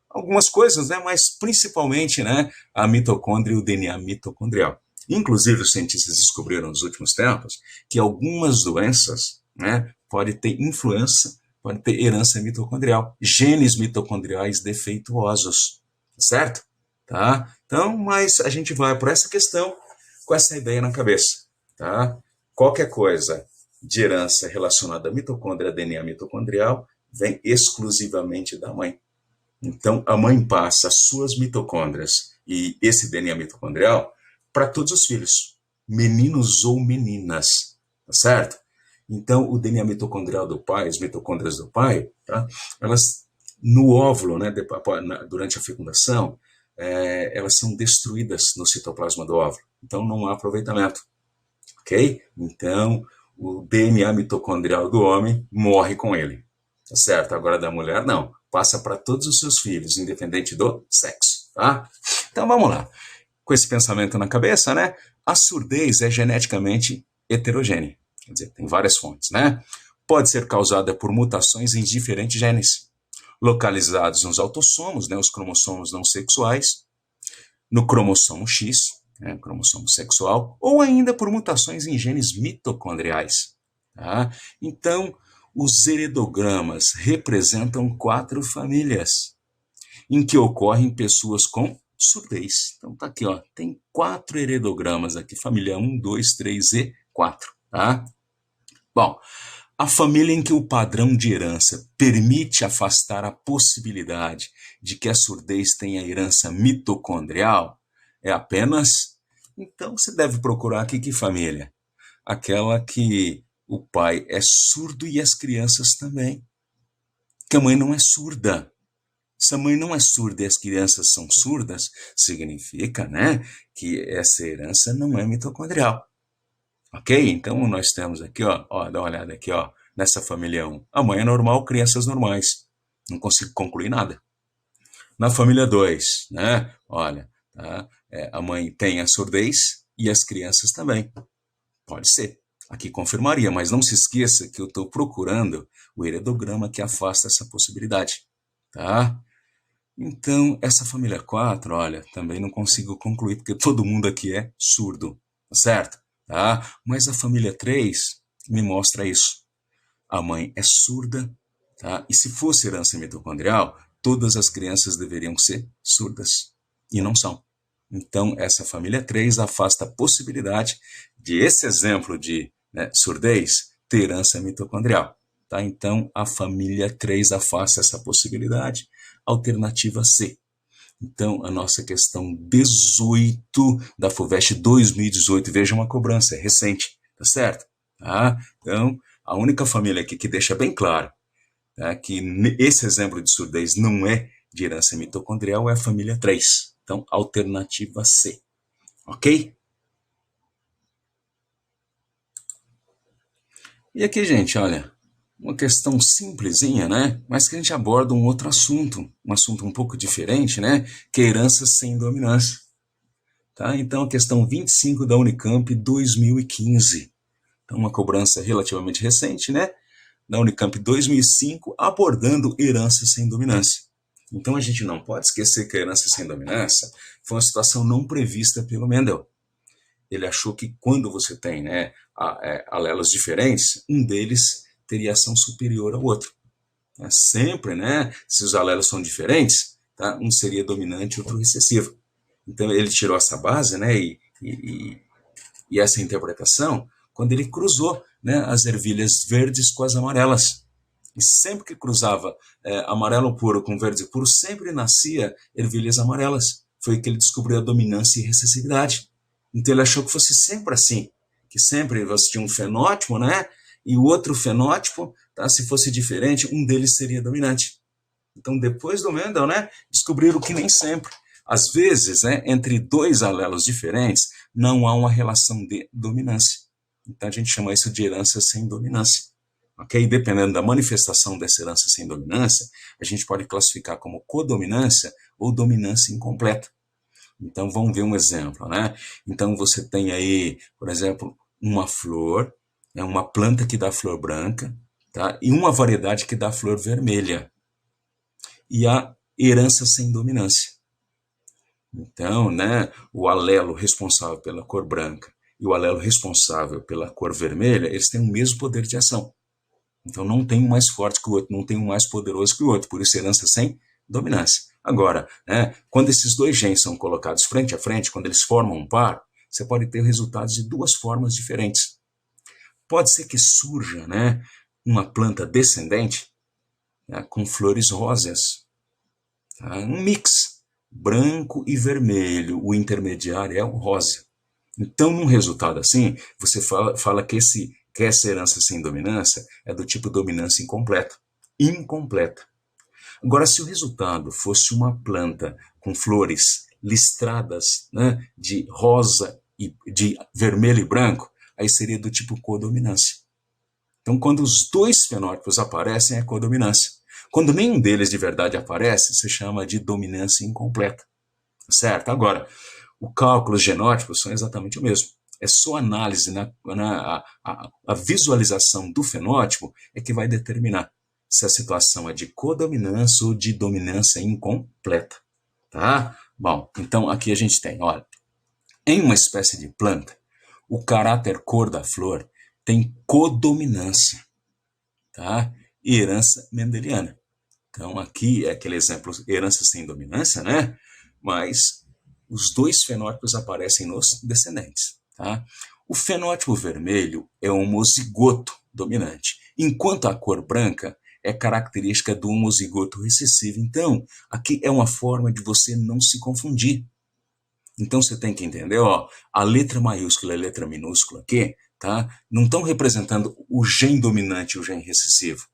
S1: Algumas coisas, né? Mas principalmente, né, a mitocôndria e o DNA mitocondrial. Inclusive, os cientistas descobriram nos últimos tempos que algumas doenças, né, podem ter influência, podem ter herança mitocondrial, genes mitocondriais defeituosos, certo? Tá? Então, mas a gente vai por essa questão com essa ideia na cabeça, tá? Qualquer coisa de herança relacionada à mitocôndria, DNA mitocondrial, vem exclusivamente da mãe. Então, a mãe passa as suas mitocôndrias e esse DNA mitocondrial para todos os filhos, meninos ou meninas, tá certo? Então, o DNA mitocondrial do pai, as mitocôndrias do pai, tá? Elas, no óvulo, né, durante a fecundação, elas são destruídas no citoplasma do óvulo. Então, não há aproveitamento, ok? Então, o DNA mitocondrial do homem morre com ele, tá certo? Agora, da mulher, não. Passa para todos os seus filhos, independente do sexo, tá? Então, vamos lá. Com esse pensamento na cabeça, né? A surdez é geneticamente heterogênea. Quer dizer, tem várias fontes, né? Pode ser causada por mutações em diferentes genes, localizados nos autossomos, né, os cromossomos não sexuais, no cromossomo X, né, cromossomo sexual, ou ainda por mutações em genes mitocondriais. Tá? Então, os heredogramas representam 4 famílias, em que ocorrem pessoas com surdez. Então tá aqui, ó, tem 4 heredogramas aqui, família 1, 2, 3 e 4. Tá? Bom, a família em que o padrão de herança permite afastar a possibilidade de que a surdez tenha herança mitocondrial é apenas. Então você deve procurar aqui que família? Aquela que o pai é surdo e as crianças também. Que a mãe não é surda. Se a mãe não é surda e as crianças são surdas, significa, né, que essa herança não é mitocondrial. Ok? Então nós temos aqui, ó, dá uma olhada aqui, ó, nessa família 1. A mãe é normal, crianças normais. Não consigo concluir nada. Na família 2, né? Olha, tá? A mãe tem a surdez e as crianças também. Pode ser. Aqui confirmaria, mas não se esqueça que eu estou procurando o heredograma que afasta essa possibilidade. Tá? Então, essa família 4, olha, também não consigo concluir, porque todo mundo aqui é surdo, tá certo? Tá? Mas a família 3 me mostra isso. A mãe é surda, tá? E se fosse herança mitocondrial, todas as crianças deveriam ser surdas, e não são. Então, essa família 3 afasta a possibilidade de esse exemplo de, né, surdez ter herança mitocondrial. Tá? Então, a família 3 afasta essa possibilidade. Alternativa C. Então, a nossa questão 18 da FUVEST 2018, veja uma cobrança, é recente, tá certo? Tá? Então, a única família aqui que deixa bem claro, tá, que esse exemplo de surdez não é de herança mitocondrial é a família 3. Então, alternativa C. Ok? E aqui, gente, olha, uma questão simplesinha, né? Mas que a gente aborda um outro assunto, um assunto um pouco diferente, né? Que é herança sem dominância. Tá? Então, a questão 25 da Unicamp 2015. Então, uma cobrança relativamente recente, né? da Unicamp 2005, abordando herança sem dominância. Então a gente não pode esquecer que a herança sem dominância foi uma situação não prevista pelo Mendel. Ele achou que quando você tem, né, alelos diferentes, um deles teria ação superior ao outro. Sempre, né, se os alelos são diferentes, tá, um seria dominante e outro recessivo. Então ele tirou essa base, né, e essa interpretação quando ele cruzou, né, as ervilhas verdes com as amarelas. E sempre que cruzava amarelo puro com verde puro, sempre nascia ervilhas amarelas. Foi que ele descobriu a dominância e recessividade. Então ele achou que fosse sempre assim, que sempre você tinha um fenótipo, né? E o outro fenótipo, tá, se fosse diferente, um deles seria dominante. Então depois do Mendel, né, descobriram que nem sempre. Às vezes, né, entre dois alelos diferentes, não há uma relação de dominância. Então a gente chama isso de herança sem dominância. Okay? Dependendo da manifestação dessa herança sem dominância, a gente pode classificar como codominância ou dominância incompleta. Então, vamos ver um exemplo, né? Então, você tem aí, por exemplo, uma flor, uma planta que dá flor branca, tá? E uma variedade que dá flor vermelha. E a herança sem dominância. Então, né, o alelo responsável pela cor branca e o alelo responsável pela cor vermelha, eles têm o mesmo poder de ação. Então, não tem um mais forte que o outro, não tem um mais poderoso que o outro, por isso herança sem dominância. Agora, né, quando esses dois genes são colocados frente a frente, quando eles formam um par, você pode ter resultados de duas formas diferentes. Pode ser que surja, né, uma planta descendente, né, com flores róseas, tá? Um mix, branco e vermelho, o intermediário é o rosa. Então, num resultado assim, você fala que essa herança sem dominância é do tipo dominância incompleta. Incompleta. Agora, se o resultado fosse uma planta com flores listradas, né, de rosa e de vermelho e branco, aí seria do tipo codominância. Então, quando os dois fenótipos aparecem, é codominância. Quando nenhum deles de verdade aparece, se chama de dominância incompleta. Certo? Agora, o cálculo genótipo são exatamente o mesmo. É só análise, a visualização do fenótipo é que vai determinar se a situação é de codominância ou de dominância incompleta. Tá? Bom, então aqui a gente tem, olha, em uma espécie de planta, o caráter cor da flor tem codominância, tá? E herança mendeliana. Então aqui é aquele exemplo, herança sem dominância, né? Mas os dois fenótipos aparecem nos descendentes. Tá? O fenótipo vermelho é homozigoto dominante, enquanto a cor branca é característica do homozigoto recessivo. Então, aqui é uma forma de você não se confundir. Então, você tem que entender, ó, a letra maiúscula e a letra minúscula aqui, tá? Não estão representando o gene dominante e o gene recessivo.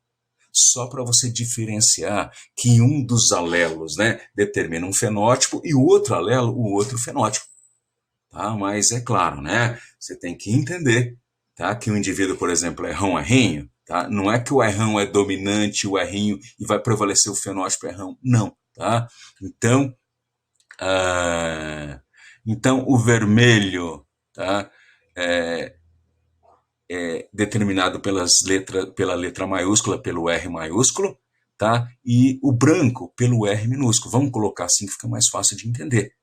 S1: Só para você diferenciar que um dos alelos, né, determina um fenótipo e o outro alelo, o outro fenótipo. Tá? Mas é claro, né, você tem que entender, tá, que o indivíduo, por exemplo, é errão-errinho, tá? Não é que o errão é dominante, o errinho, e vai prevalecer o fenótipo errão. Não. Tá? Então, então o vermelho, tá, determinado pela letra maiúscula, pelo R maiúsculo, tá? E o branco pelo R minúsculo. Vamos colocar assim que fica mais fácil de entender,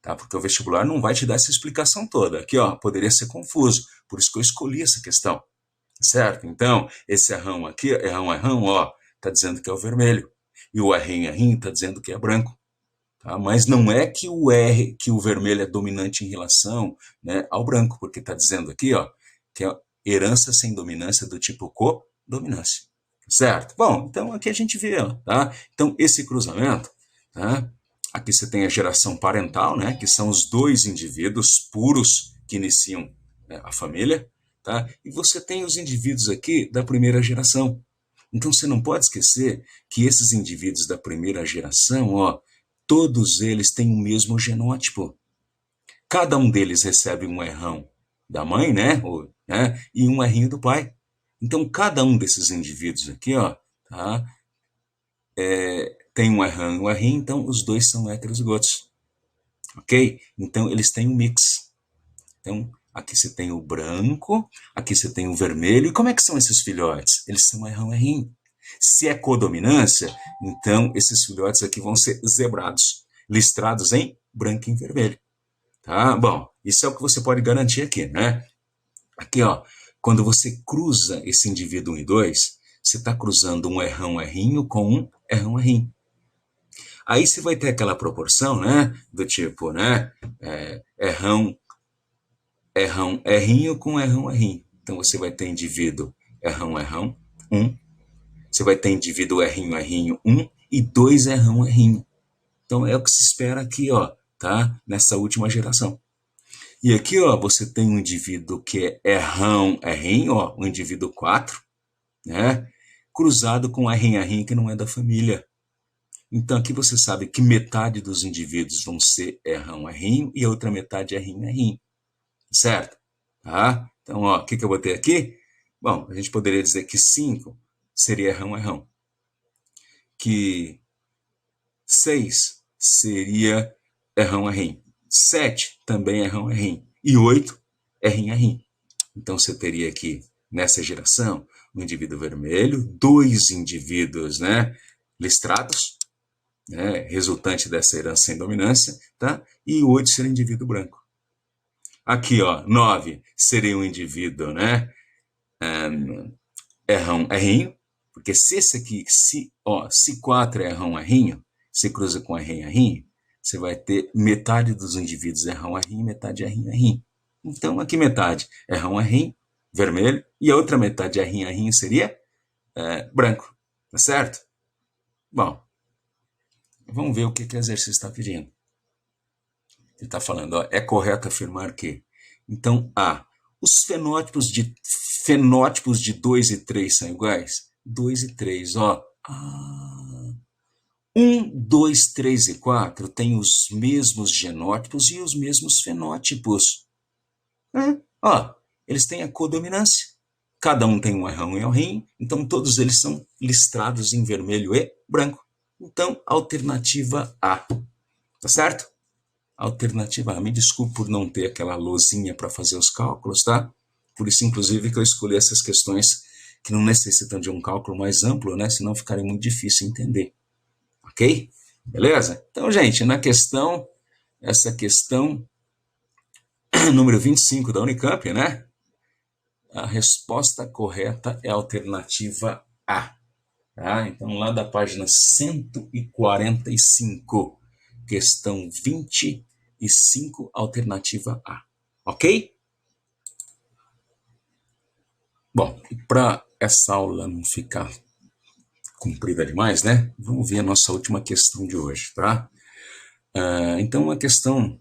S1: tá? Porque o vestibular não vai te dar essa explicação toda. Aqui, ó, poderia ser confuso, por isso que eu escolhi essa questão, certo? Então, esse errão aqui, errão, ó, tá dizendo que é o vermelho, e o errinho tá dizendo que é branco. Tá? Mas não é que que o vermelho é dominante em relação, né, ao branco, porque está dizendo aqui, ó, que é herança sem dominância do tipo codominância. Certo? Bom, então aqui a gente vê, ó, tá? Então esse cruzamento, tá? Aqui você tem a geração parental, né, que são os dois indivíduos puros que iniciam, né, a família, tá? E você tem os indivíduos aqui da primeira geração. Então você não pode esquecer que esses indivíduos da primeira geração, ó, todos eles têm o mesmo genótipo. Cada um deles recebe um errão da mãe, né? E um errinho do pai. Então, cada um desses indivíduos aqui, ó, tá? Tem um errão e um errinho, então os dois são heterozigotos. Ok? Então, eles têm um mix. Então, Aqui você tem o branco, aqui você tem o vermelho. E como é que são esses filhotes? Eles são errão-errinho. Se é codominância, então esses filhotes aqui vão ser zebrados, listrados em branco e em vermelho. Tá? Bom, isso é o que você pode garantir aqui, né? Aqui, ó, quando você cruza esse indivíduo 1 e 2, você está cruzando um errão-errinho com um errão-errinho. Aí você vai ter aquela proporção, né? Do tipo, né? Errão, errão, errinho com errão, errinho. Então você vai ter indivíduo errão, errão, 1. Você vai ter indivíduo errinho, errinho, 1 e 2 errão, errinho. Então é o que se espera aqui, ó, tá? Nessa última geração. E aqui, ó, você tem um indivíduo que é errão, errinho, ó, o indivíduo 4, né? Cruzado com errinho, errinho que não é da família. Então aqui você sabe que metade dos indivíduos vão ser errão, errinho e a outra metade errinho, errinho. Certo? Tá? Então, ó, o que eu botei aqui? Bom, a gente poderia dizer que 5 seria errão, errão. Que 6 seria errão, errim. 7 também errão, errim. E 8 errim, errim. Então você teria aqui, nessa geração, um indivíduo vermelho, 2 indivíduos, né, listrados, né, resultante dessa herança sem dominância, tá? E 8 seria indivíduo branco. Aqui, ó, 9 seria um indivíduo, né, errão, errinho, porque se esse aqui, se 4 é errão, errinho, se cruza com errinho, errinho, você vai ter metade dos indivíduos errão, errinho, metade errinho, errinho. Então, aqui metade errão, errinho, vermelho, e a outra metade errinho, errinho seria branco, tá certo? Bom, vamos ver o que o exercício está pedindo. Ele está falando, ó, é correto afirmar que. Então, A, os fenótipos de 2 e 3 são iguais? 2 e 3, ó. 1, 2, 3 e 4 têm os mesmos genótipos e os mesmos fenótipos. Ó, eles têm a codominância. Cada um tem um errão e um rim, então todos eles são listrados em vermelho e branco. Então, alternativa A. Tá certo? Alternativa A. Me desculpe por não ter aquela lousinha para fazer os cálculos, tá? Por isso, inclusive, que eu escolhi essas questões que não necessitam de um cálculo mais amplo, né? Senão ficaria muito difícil entender. Ok? Beleza? Então, gente, na questão, essa questão número 25 da Unicamp, né? A resposta correta é a alternativa A. Tá? Então, lá da página 145, questão 25, alternativa A. Ok? Bom, para essa aula não ficar comprida demais, né? Vamos ver a nossa última questão de hoje, tá? Então, uma questão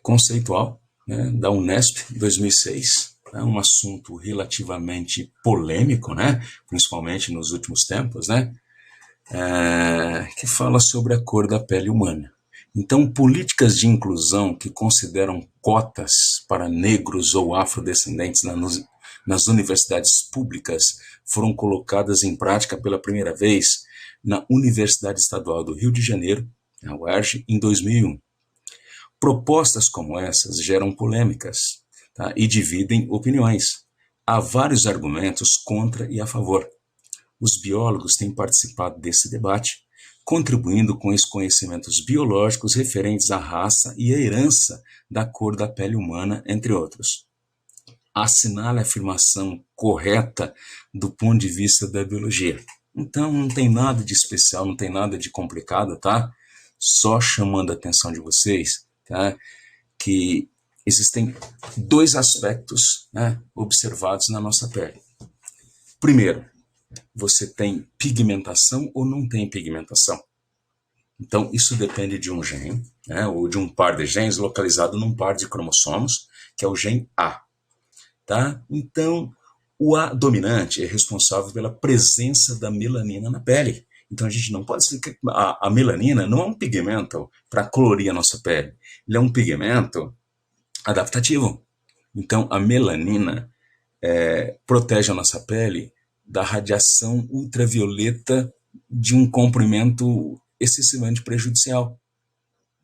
S1: conceitual, né, da Unesp 2006, é um assunto relativamente polêmico, né? Principalmente nos últimos tempos, né? Que fala sobre a cor da pele humana. Então, políticas de inclusão que consideram cotas para negros ou afrodescendentes nas universidades públicas foram colocadas em prática pela primeira vez na Universidade Estadual do Rio de Janeiro, a UERJ, em 2001. Propostas como essas geram polêmicas, tá? E dividem opiniões. Há vários argumentos contra e a favor. Os biólogos têm participado desse debate, contribuindo com os conhecimentos biológicos referentes à raça e à herança da cor da pele humana, entre outros. Assinale a afirmação correta do ponto de vista da biologia. Então, não tem nada de especial, não tem nada de complicado, tá? Só chamando a atenção de vocês, tá? Que existem 2 aspectos, né, observados na nossa pele. Primeiro, você tem pigmentação ou não tem pigmentação. Então, isso depende de um gene, né, ou de um par de genes localizado num par de cromossomos, que é o gene A. Tá? Então, o A dominante é responsável pela presença da melanina na pele. Então, a gente não pode dizer que a melanina não é um pigmento para colorir a nossa pele. Ele é um pigmento adaptativo. Então, a melanina protege a nossa pele da radiação ultravioleta de um comprimento excessivamente prejudicial.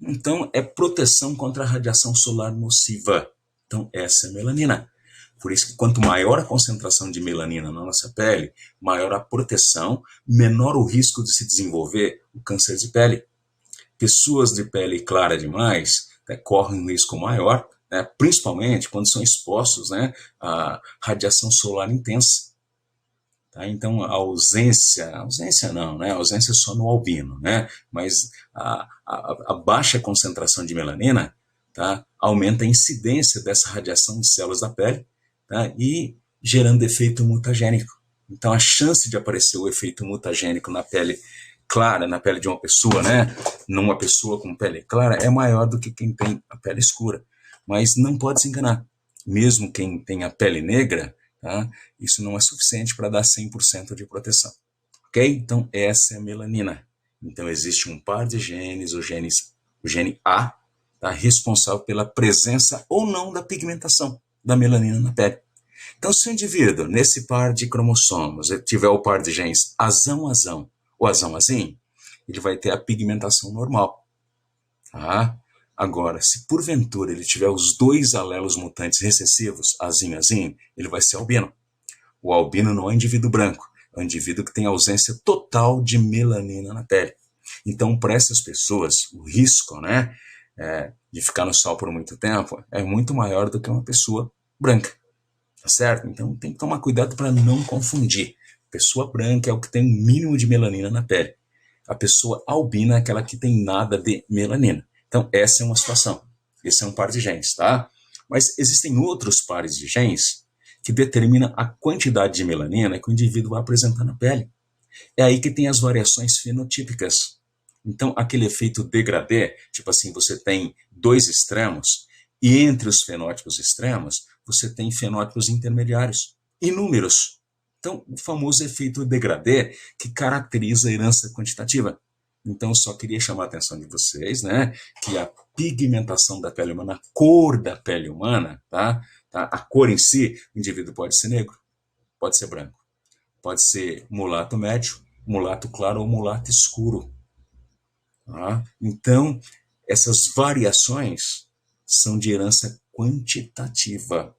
S1: Então, é proteção contra a radiação solar nociva. Então, essa é a melanina. Por isso que quanto maior a concentração de melanina na nossa pele, maior a proteção, menor o risco de se desenvolver o câncer de pele. Pessoas de pele clara demais, né, correm um risco maior, né, principalmente quando são expostos, né, à radiação solar intensa. Tá? Então, a ausência não, né? A ausência é só no albino, né? Mas a baixa concentração de melanina, tá? Aumenta a incidência dessa radiação de células da pele, tá? E gerando efeito mutagênico. Então, a chance de aparecer o efeito mutagênico na pele clara, na pele de uma pessoa, né? Numa pessoa com pele clara, é maior do que quem tem a pele escura. Mas não pode se enganar. Mesmo quem tem a pele negra, tá? Isso não é suficiente para dar 100% de proteção. Ok? Então, essa é a melanina. Então, existe um par de genes, o gene A, tá? Responsável pela presença ou não da pigmentação da melanina na pele. Então, se o indivíduo, nesse par de cromossomos, tiver o par de genes azão-azão ou azão-azim, ele vai ter a pigmentação normal. Tá? Agora, se porventura ele tiver os dois alelos mutantes recessivos, azinho-azinho, ele vai ser albino. O albino não é um indivíduo branco, é um indivíduo que tem ausência total de melanina na pele. Então, para essas pessoas, o risco, né, de ficar no sol por muito tempo é muito maior do que uma pessoa branca. Tá certo? Então, tem que tomar cuidado para não confundir. Pessoa branca é o que tem um mínimo de melanina na pele. A pessoa albina é aquela que tem nada de melanina. Então, essa é uma situação. Esse é um par de genes, tá? Mas existem outros pares de genes que determinam a quantidade de melanina que o indivíduo vai apresentar na pele. É aí que tem as variações fenotípicas. Então, aquele efeito degradê, tipo assim, você tem dois extremos, e entre os fenótipos extremos, você tem fenótipos intermediários, inúmeros. Então, o famoso efeito degradê que caracteriza a herança quantitativa. Então, eu só queria chamar a atenção de vocês, né, que a pigmentação da pele humana, a cor da pele humana, tá? A cor em si, o indivíduo pode ser negro, pode ser branco, pode ser mulato médio, mulato claro ou mulato escuro. Tá? Então, essas variações são de herança quantitativa,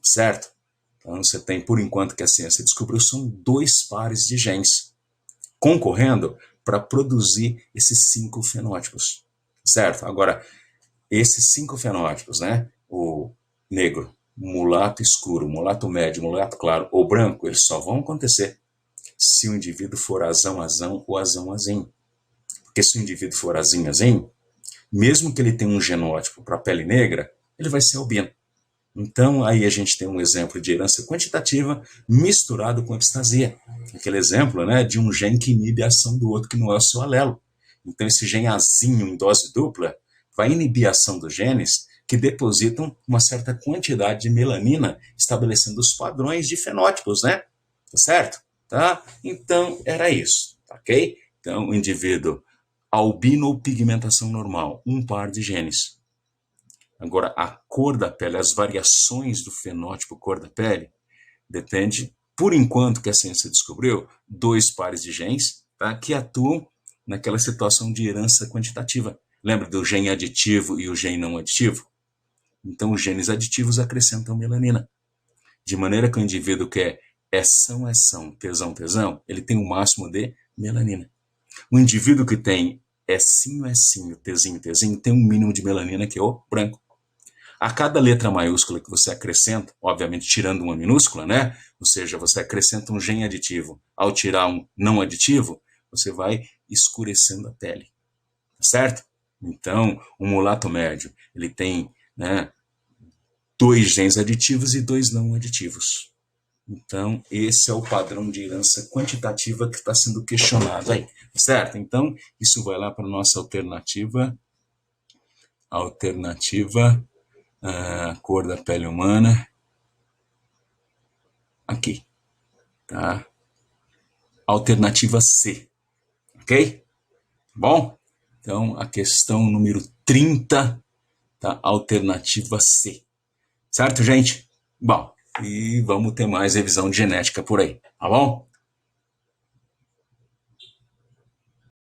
S1: certo? Então, você tem, por enquanto que a ciência descobriu, são dois pares de genes concorrendo para produzir esses 5 fenótipos, certo? Agora, esses 5 fenótipos, né? O negro, mulato escuro, mulato médio, mulato claro ou branco, eles só vão acontecer se o indivíduo for azão-azão ou azão-azinho. Porque se o indivíduo for azinho-azinho, mesmo que ele tenha um genótipo para a pele negra, ele vai ser albino. Então, aí a gente tem um exemplo de herança quantitativa misturado com epistasia. Aquele exemplo, né, de um gene que inibe a ação do outro que não é o seu alelo. Então, esse gene azinho em dose dupla vai inibir a ação dos genes que depositam uma certa quantidade de melanina, estabelecendo os padrões de fenótipos, né? Tá certo? Tá? Então, era isso, ok? Então, o indivíduo albino ou pigmentação normal, um par de genes. Agora, a cor da pele, as variações do fenótipo cor da pele, depende, por enquanto que a ciência descobriu, 2 pares de genes, tá, que atuam naquela situação de herança quantitativa. Lembra do gene aditivo e o gene não aditivo? Então, os genes aditivos acrescentam melanina. De maneira que o indivíduo que é eção, tesão, ele tem o máximo de melanina. O indivíduo que tem ecinho, tezinho, tem um mínimo de melanina que é o branco. A cada letra maiúscula que você acrescenta, obviamente tirando uma minúscula, né? Ou seja, você acrescenta um gene aditivo. Ao tirar um não aditivo, você vai escurecendo a pele, certo? Então, o mulato médio, ele tem, né, 2 genes aditivos e 2 não aditivos. Então, esse é o padrão de herança quantitativa que está sendo questionado aí, certo? Então, isso vai lá para a nossa alternativa, cor da pele humana, aqui, tá? Alternativa C, ok? Bom, então a questão número 30, tá? Alternativa C, certo, gente? Bom, e vamos ter mais revisão de genética por aí, tá bom?